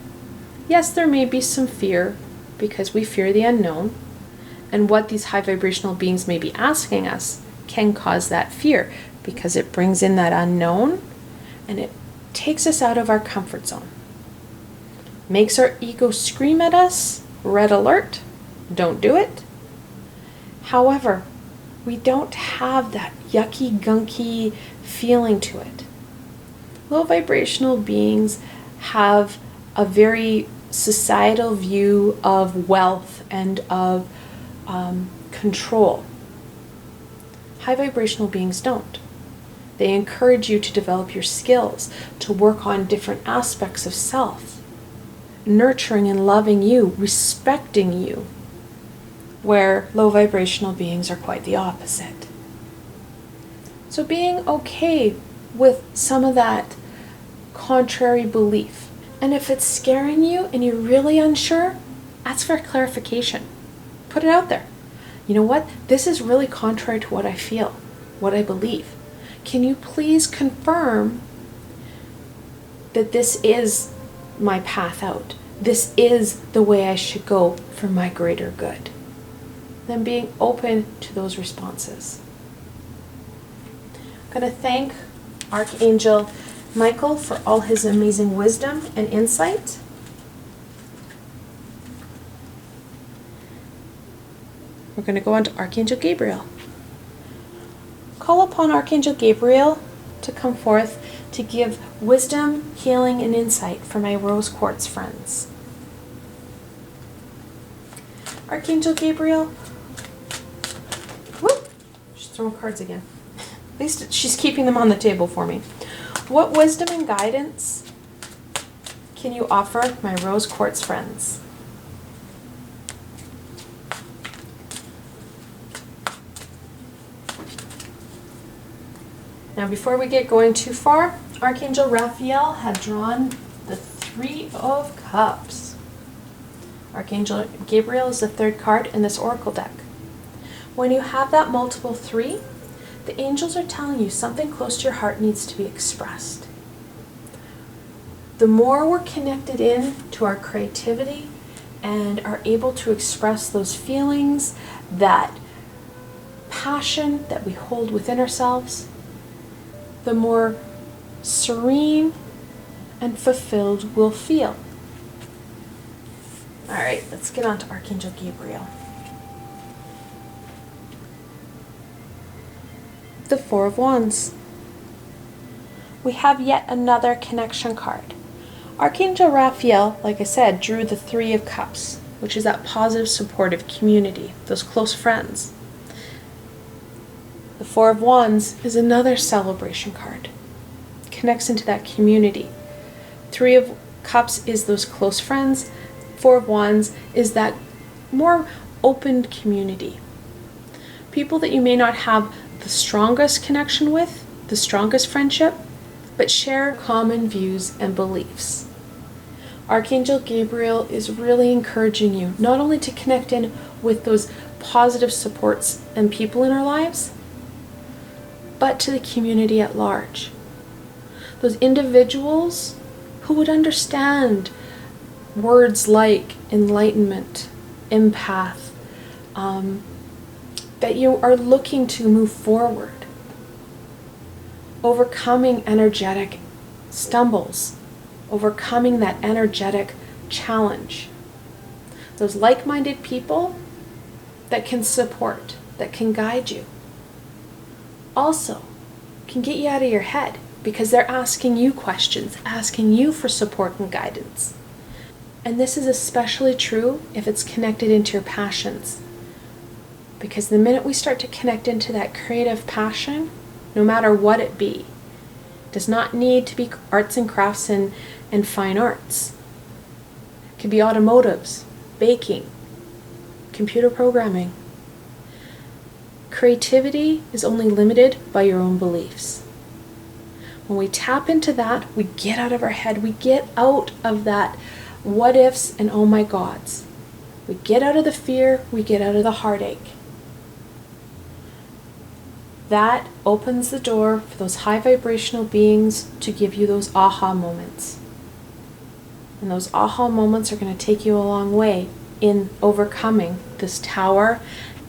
Yes, there may be some fear because we fear the unknown, and what these high vibrational beings may be asking us can cause that fear because it brings in that unknown and it takes us out of our comfort zone. Makes our ego scream at us, red alert, don't do it. However, we don't have that yucky, gunky feeling to it. Low vibrational beings have a very societal view of wealth and of control. High vibrational beings don't. They encourage you to develop your skills, to work on different aspects of self, nurturing and loving you, respecting you, where low vibrational beings are quite the opposite. So being okay with some of that contrary belief. And if it's scaring you and you're really unsure, ask for clarification. Put it out there. You know what? This is really contrary to what I feel, what I believe. Can you please confirm that this is my path out? This is the way I should go for my greater good. Then being open to those responses. I'm going to thank Archangel Michael for all his amazing wisdom and insight. We're going to go on to Archangel Gabriel. Call upon Archangel Gabriel to come forth to give wisdom, healing, and insight for my rose quartz friends. Archangel Gabriel. Whoop! She's throwing cards again. At least she's keeping them on the table for me. What wisdom and guidance can you offer my rose quartz friends? Now, before we get going too far, Archangel Raphael had drawn the Three of Cups. Archangel Gabriel is the third card in this oracle deck. When you have that multiple 3, the angels are telling you something close to your heart needs to be expressed. The more we're connected in to our creativity and are able to express those feelings, that passion that we hold within ourselves, the more serene and fulfilled we'll feel. All right, let's get on to Archangel Gabriel. The Four of Wands. We have yet another connection card. Archangel Raphael, like I said, drew the Three of Cups, which is that positive, supportive community, those close friends. The Four of Wands is another celebration card. Connects into that community. Three of Cups is those close friends. Four of Wands is that more open community. People that you may not have the strongest connection with, the strongest friendship, but share common views and beliefs. Archangel Gabriel is really encouraging you not only to connect in with those positive supports and people in our lives, but to the community at large. Those individuals who would understand words like enlightenment, empath, that you are looking to move forward, overcoming energetic stumbles, overcoming that energetic challenge. Those like-minded people that can support, that can guide you. Also, can get you out of your head because they're asking you questions, asking you for support and guidance. And this is especially true if it's connected into your passions. Because the minute we start to connect into that creative passion, no matter what it be, does not need to be arts and crafts and fine arts. It could be automotives, baking, computer programming. Creativity is only limited by your own beliefs. When we tap into that, we get out of our head. We get out of that what ifs and oh my gods. We get out of the fear. We get out of the heartache. That opens the door for those high vibrational beings to give you those aha moments. And those aha moments are going to take you a long way in overcoming this tower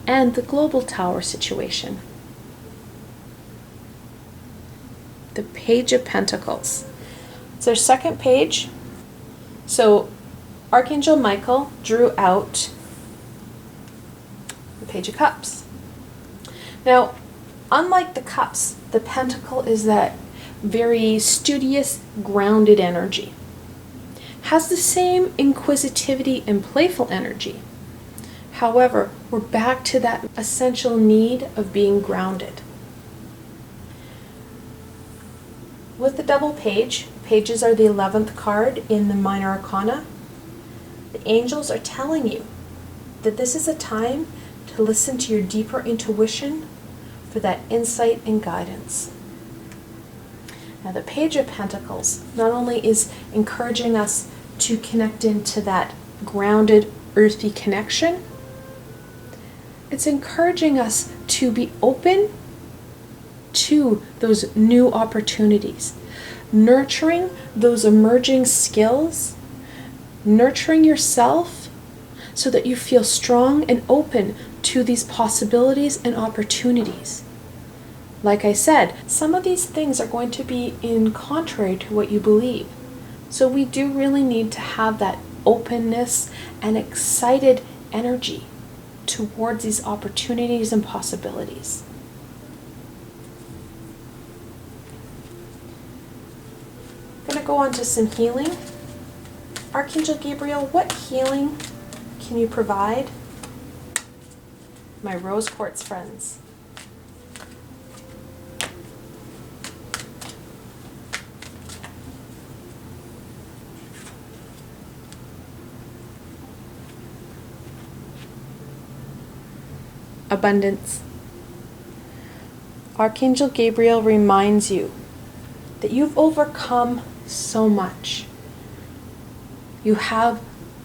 and the global tower situation. The Page of Pentacles. It's our second page. So Archangel Michael drew out the Page of Cups. Now, unlike the cups, the pentacle is that very studious, grounded energy. Has the same inquisitivity and playful energy. However, we're back to that essential need of being grounded. With the double page, pages are the 11th card in the Minor Arcana. The angels are telling you that this is a time to listen to your deeper intuition for that insight and guidance. Now the Page of Pentacles not only is encouraging us to connect into that grounded, earthy connection, it's encouraging us to be open to those new opportunities, nurturing those emerging skills, nurturing yourself so that you feel strong and open to these possibilities and opportunities. Like I said, some of these things are going to be in contrary to what you believe. So we do really need to have that openness and excited energy towards these opportunities and possibilities. I'm going to go on to some healing. Archangel Gabriel, what healing can you provide my rose quartz friends? Abundance. Archangel Gabriel reminds you that you've overcome so much. You have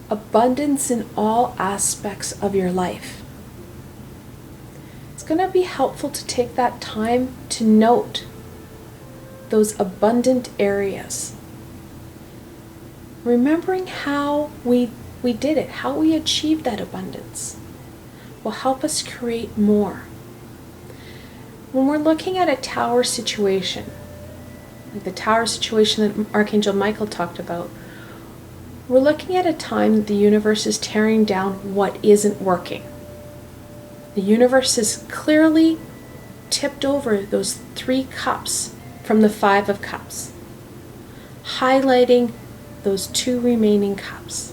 abundance in all aspects of your life. It's going to be helpful to take that time to note those abundant areas. Remembering how we did it, how we achieved that abundance, will help us create more. When we're looking at a tower situation, like the tower situation that Archangel Michael talked about, we're looking at a time that the universe is tearing down what isn't working. The universe has clearly tipped over those 3 cups from the 5 of cups, highlighting those 2 remaining cups.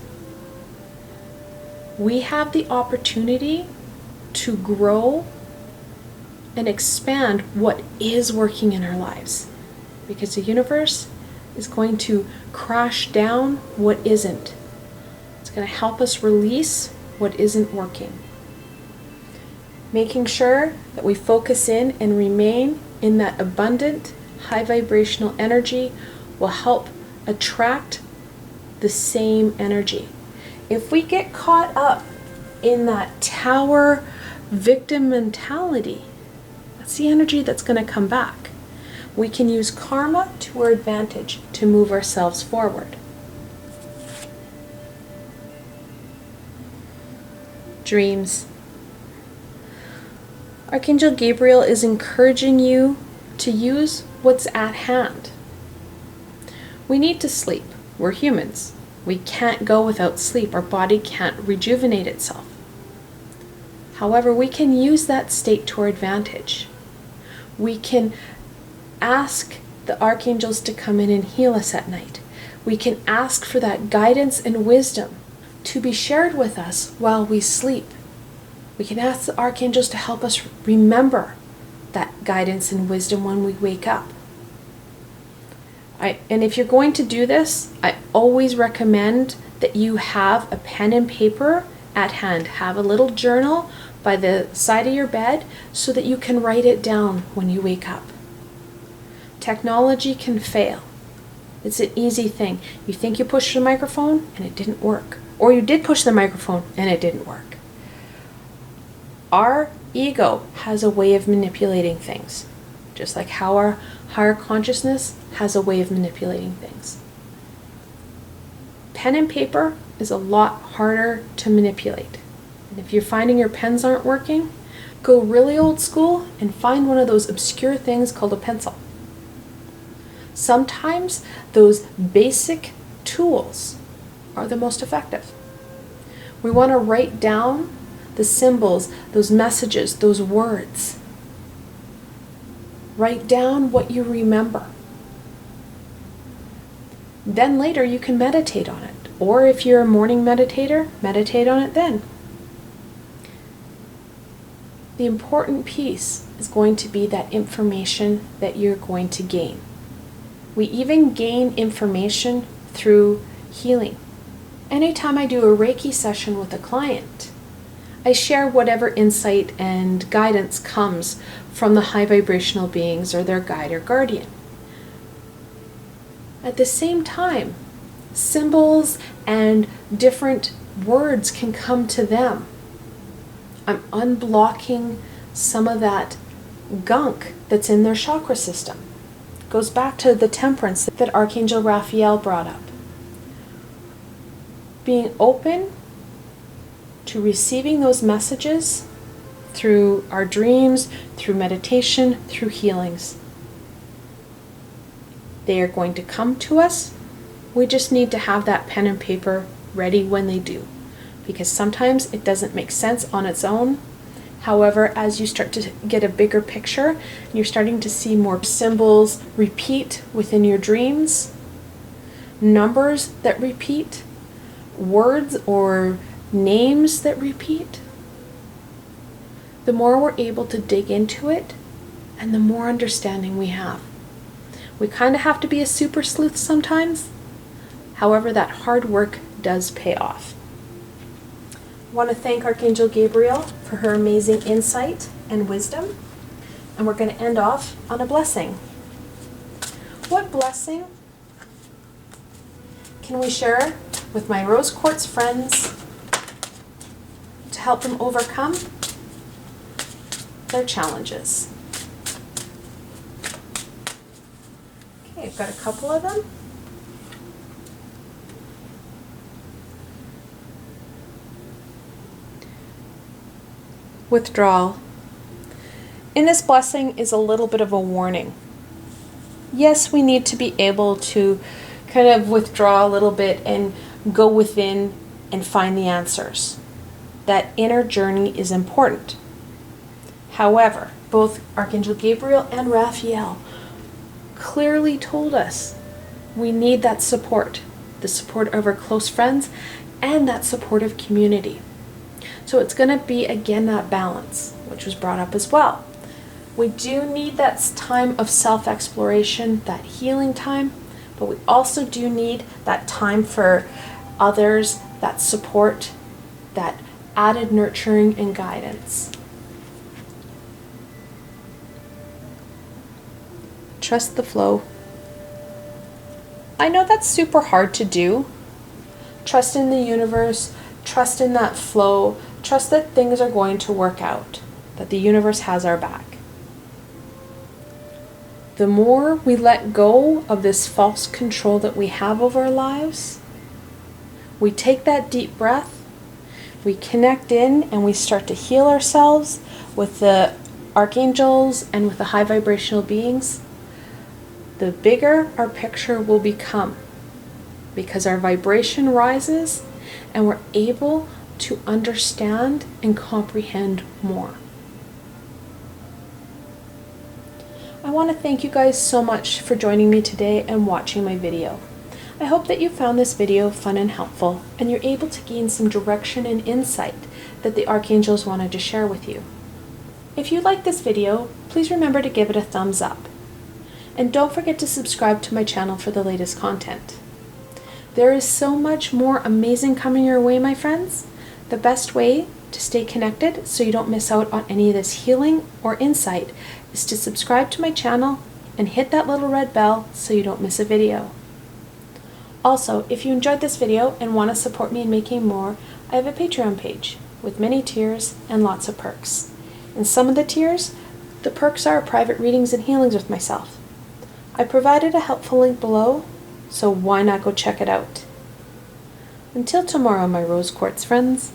We have the opportunity to grow and expand what is working in our lives, because the universe is going to crash down what isn't. It's going to help us release what isn't working. Making sure that we focus in and remain in that abundant, high vibrational energy will help attract the same energy. If we get caught up in that tower victim mentality, that's the energy that's going to come back. We can use karma to our advantage to move ourselves forward. Dreams. Archangel Gabriel is encouraging you to use what's at hand. We need to sleep. We're humans. We can't go without sleep. Our body can't rejuvenate itself. However, we can use that state to our advantage. We can ask the archangels to come in and heal us at night. We can ask for that guidance and wisdom to be shared with us while we sleep. We can ask the archangels to help us remember that guidance and wisdom when we wake up. And if you're going to do this, I always recommend that you have a pen and paper at hand. Have a little journal by the side of your bed so that you can write it down when you wake up. Technology can fail. It's an easy thing. You think you pushed the microphone and it didn't work. Or you did push the microphone and it didn't work. Our ego has a way of manipulating things, just like how our higher consciousness has a way of manipulating things. Pen and paper is a lot harder to manipulate. And if you're finding your pens aren't working, go really old school and find one of those obscure things called a pencil. Sometimes those basic tools are the most effective. We want to write down the symbols, those messages, those words. Write down what you remember. Then later you can meditate on it. Or if you're a morning meditator, meditate on it then. The important piece is going to be that information that you're going to gain. We even gain information through healing. Anytime I do a Reiki session with a client, I share whatever insight and guidance comes from the high vibrational beings or their guide or guardian. At the same time, symbols and different words can come to them. I'm unblocking some of that gunk that's in their chakra system. It goes back to the temperance that Archangel Raphael brought up. Being open to receiving those messages through our dreams, through meditation, through healings. They are going to come to us. We just need to have that pen and paper ready when they do, because sometimes it doesn't make sense on its own. However, as you start to get a bigger picture, and you're starting to see more symbols repeat within your dreams, numbers that repeat, words or names that repeat, the more we're able to dig into it and the more understanding we have. We kind of have to be a super sleuth sometimes. However, that hard work does pay off. I want to thank Archangel Gabriel for her amazing insight and wisdom. And we're going to end off on a blessing. What blessing can we share with my rose quartz friends to help them overcome their challenges? Okay, I've got a couple of them. Withdrawal. In this blessing is a little bit of a warning. Yes, we need to be able to kind of withdraw a little bit and go within and find the answers. That inner journey is important. However, both Archangel Gabriel and Raphael clearly told us we need that support, the support of our close friends and that supportive community. So it's going to be, again, that balance, which was brought up as well. We do need that time of self-exploration, that healing time, but we also do need that time for others, that support, that added nurturing and guidance. Trust the flow. I know that's super hard to do, Trust in the universe, trust in that flow, trust that things are going to work out, that the universe has our back. The more we let go of this false control that we have over our lives, we take that deep breath, we connect in, and we start to heal ourselves with the archangels and with the high vibrational beings, the bigger our picture will become, because our vibration rises and we're able to understand and comprehend more. I want to thank you guys so much for joining me today and watching my video. I hope that you found this video fun and helpful, and you're able to gain some direction and insight that the archangels wanted to share with you. If you like this video, please remember to give it a thumbs up. And don't forget to subscribe to my channel for the latest content. There is so much more amazing coming your way, my friends. The best way to stay connected so you don't miss out on any of this healing or insight is to subscribe to my channel and hit that little red bell so you don't miss a video. Also, if you enjoyed this video and want to support me in making more, I have a Patreon page with many tiers and lots of perks. In some of the tiers, the perks are private readings and healings with myself. I provided a helpful link below, so why not go check it out? Until tomorrow, my rose quartz friends.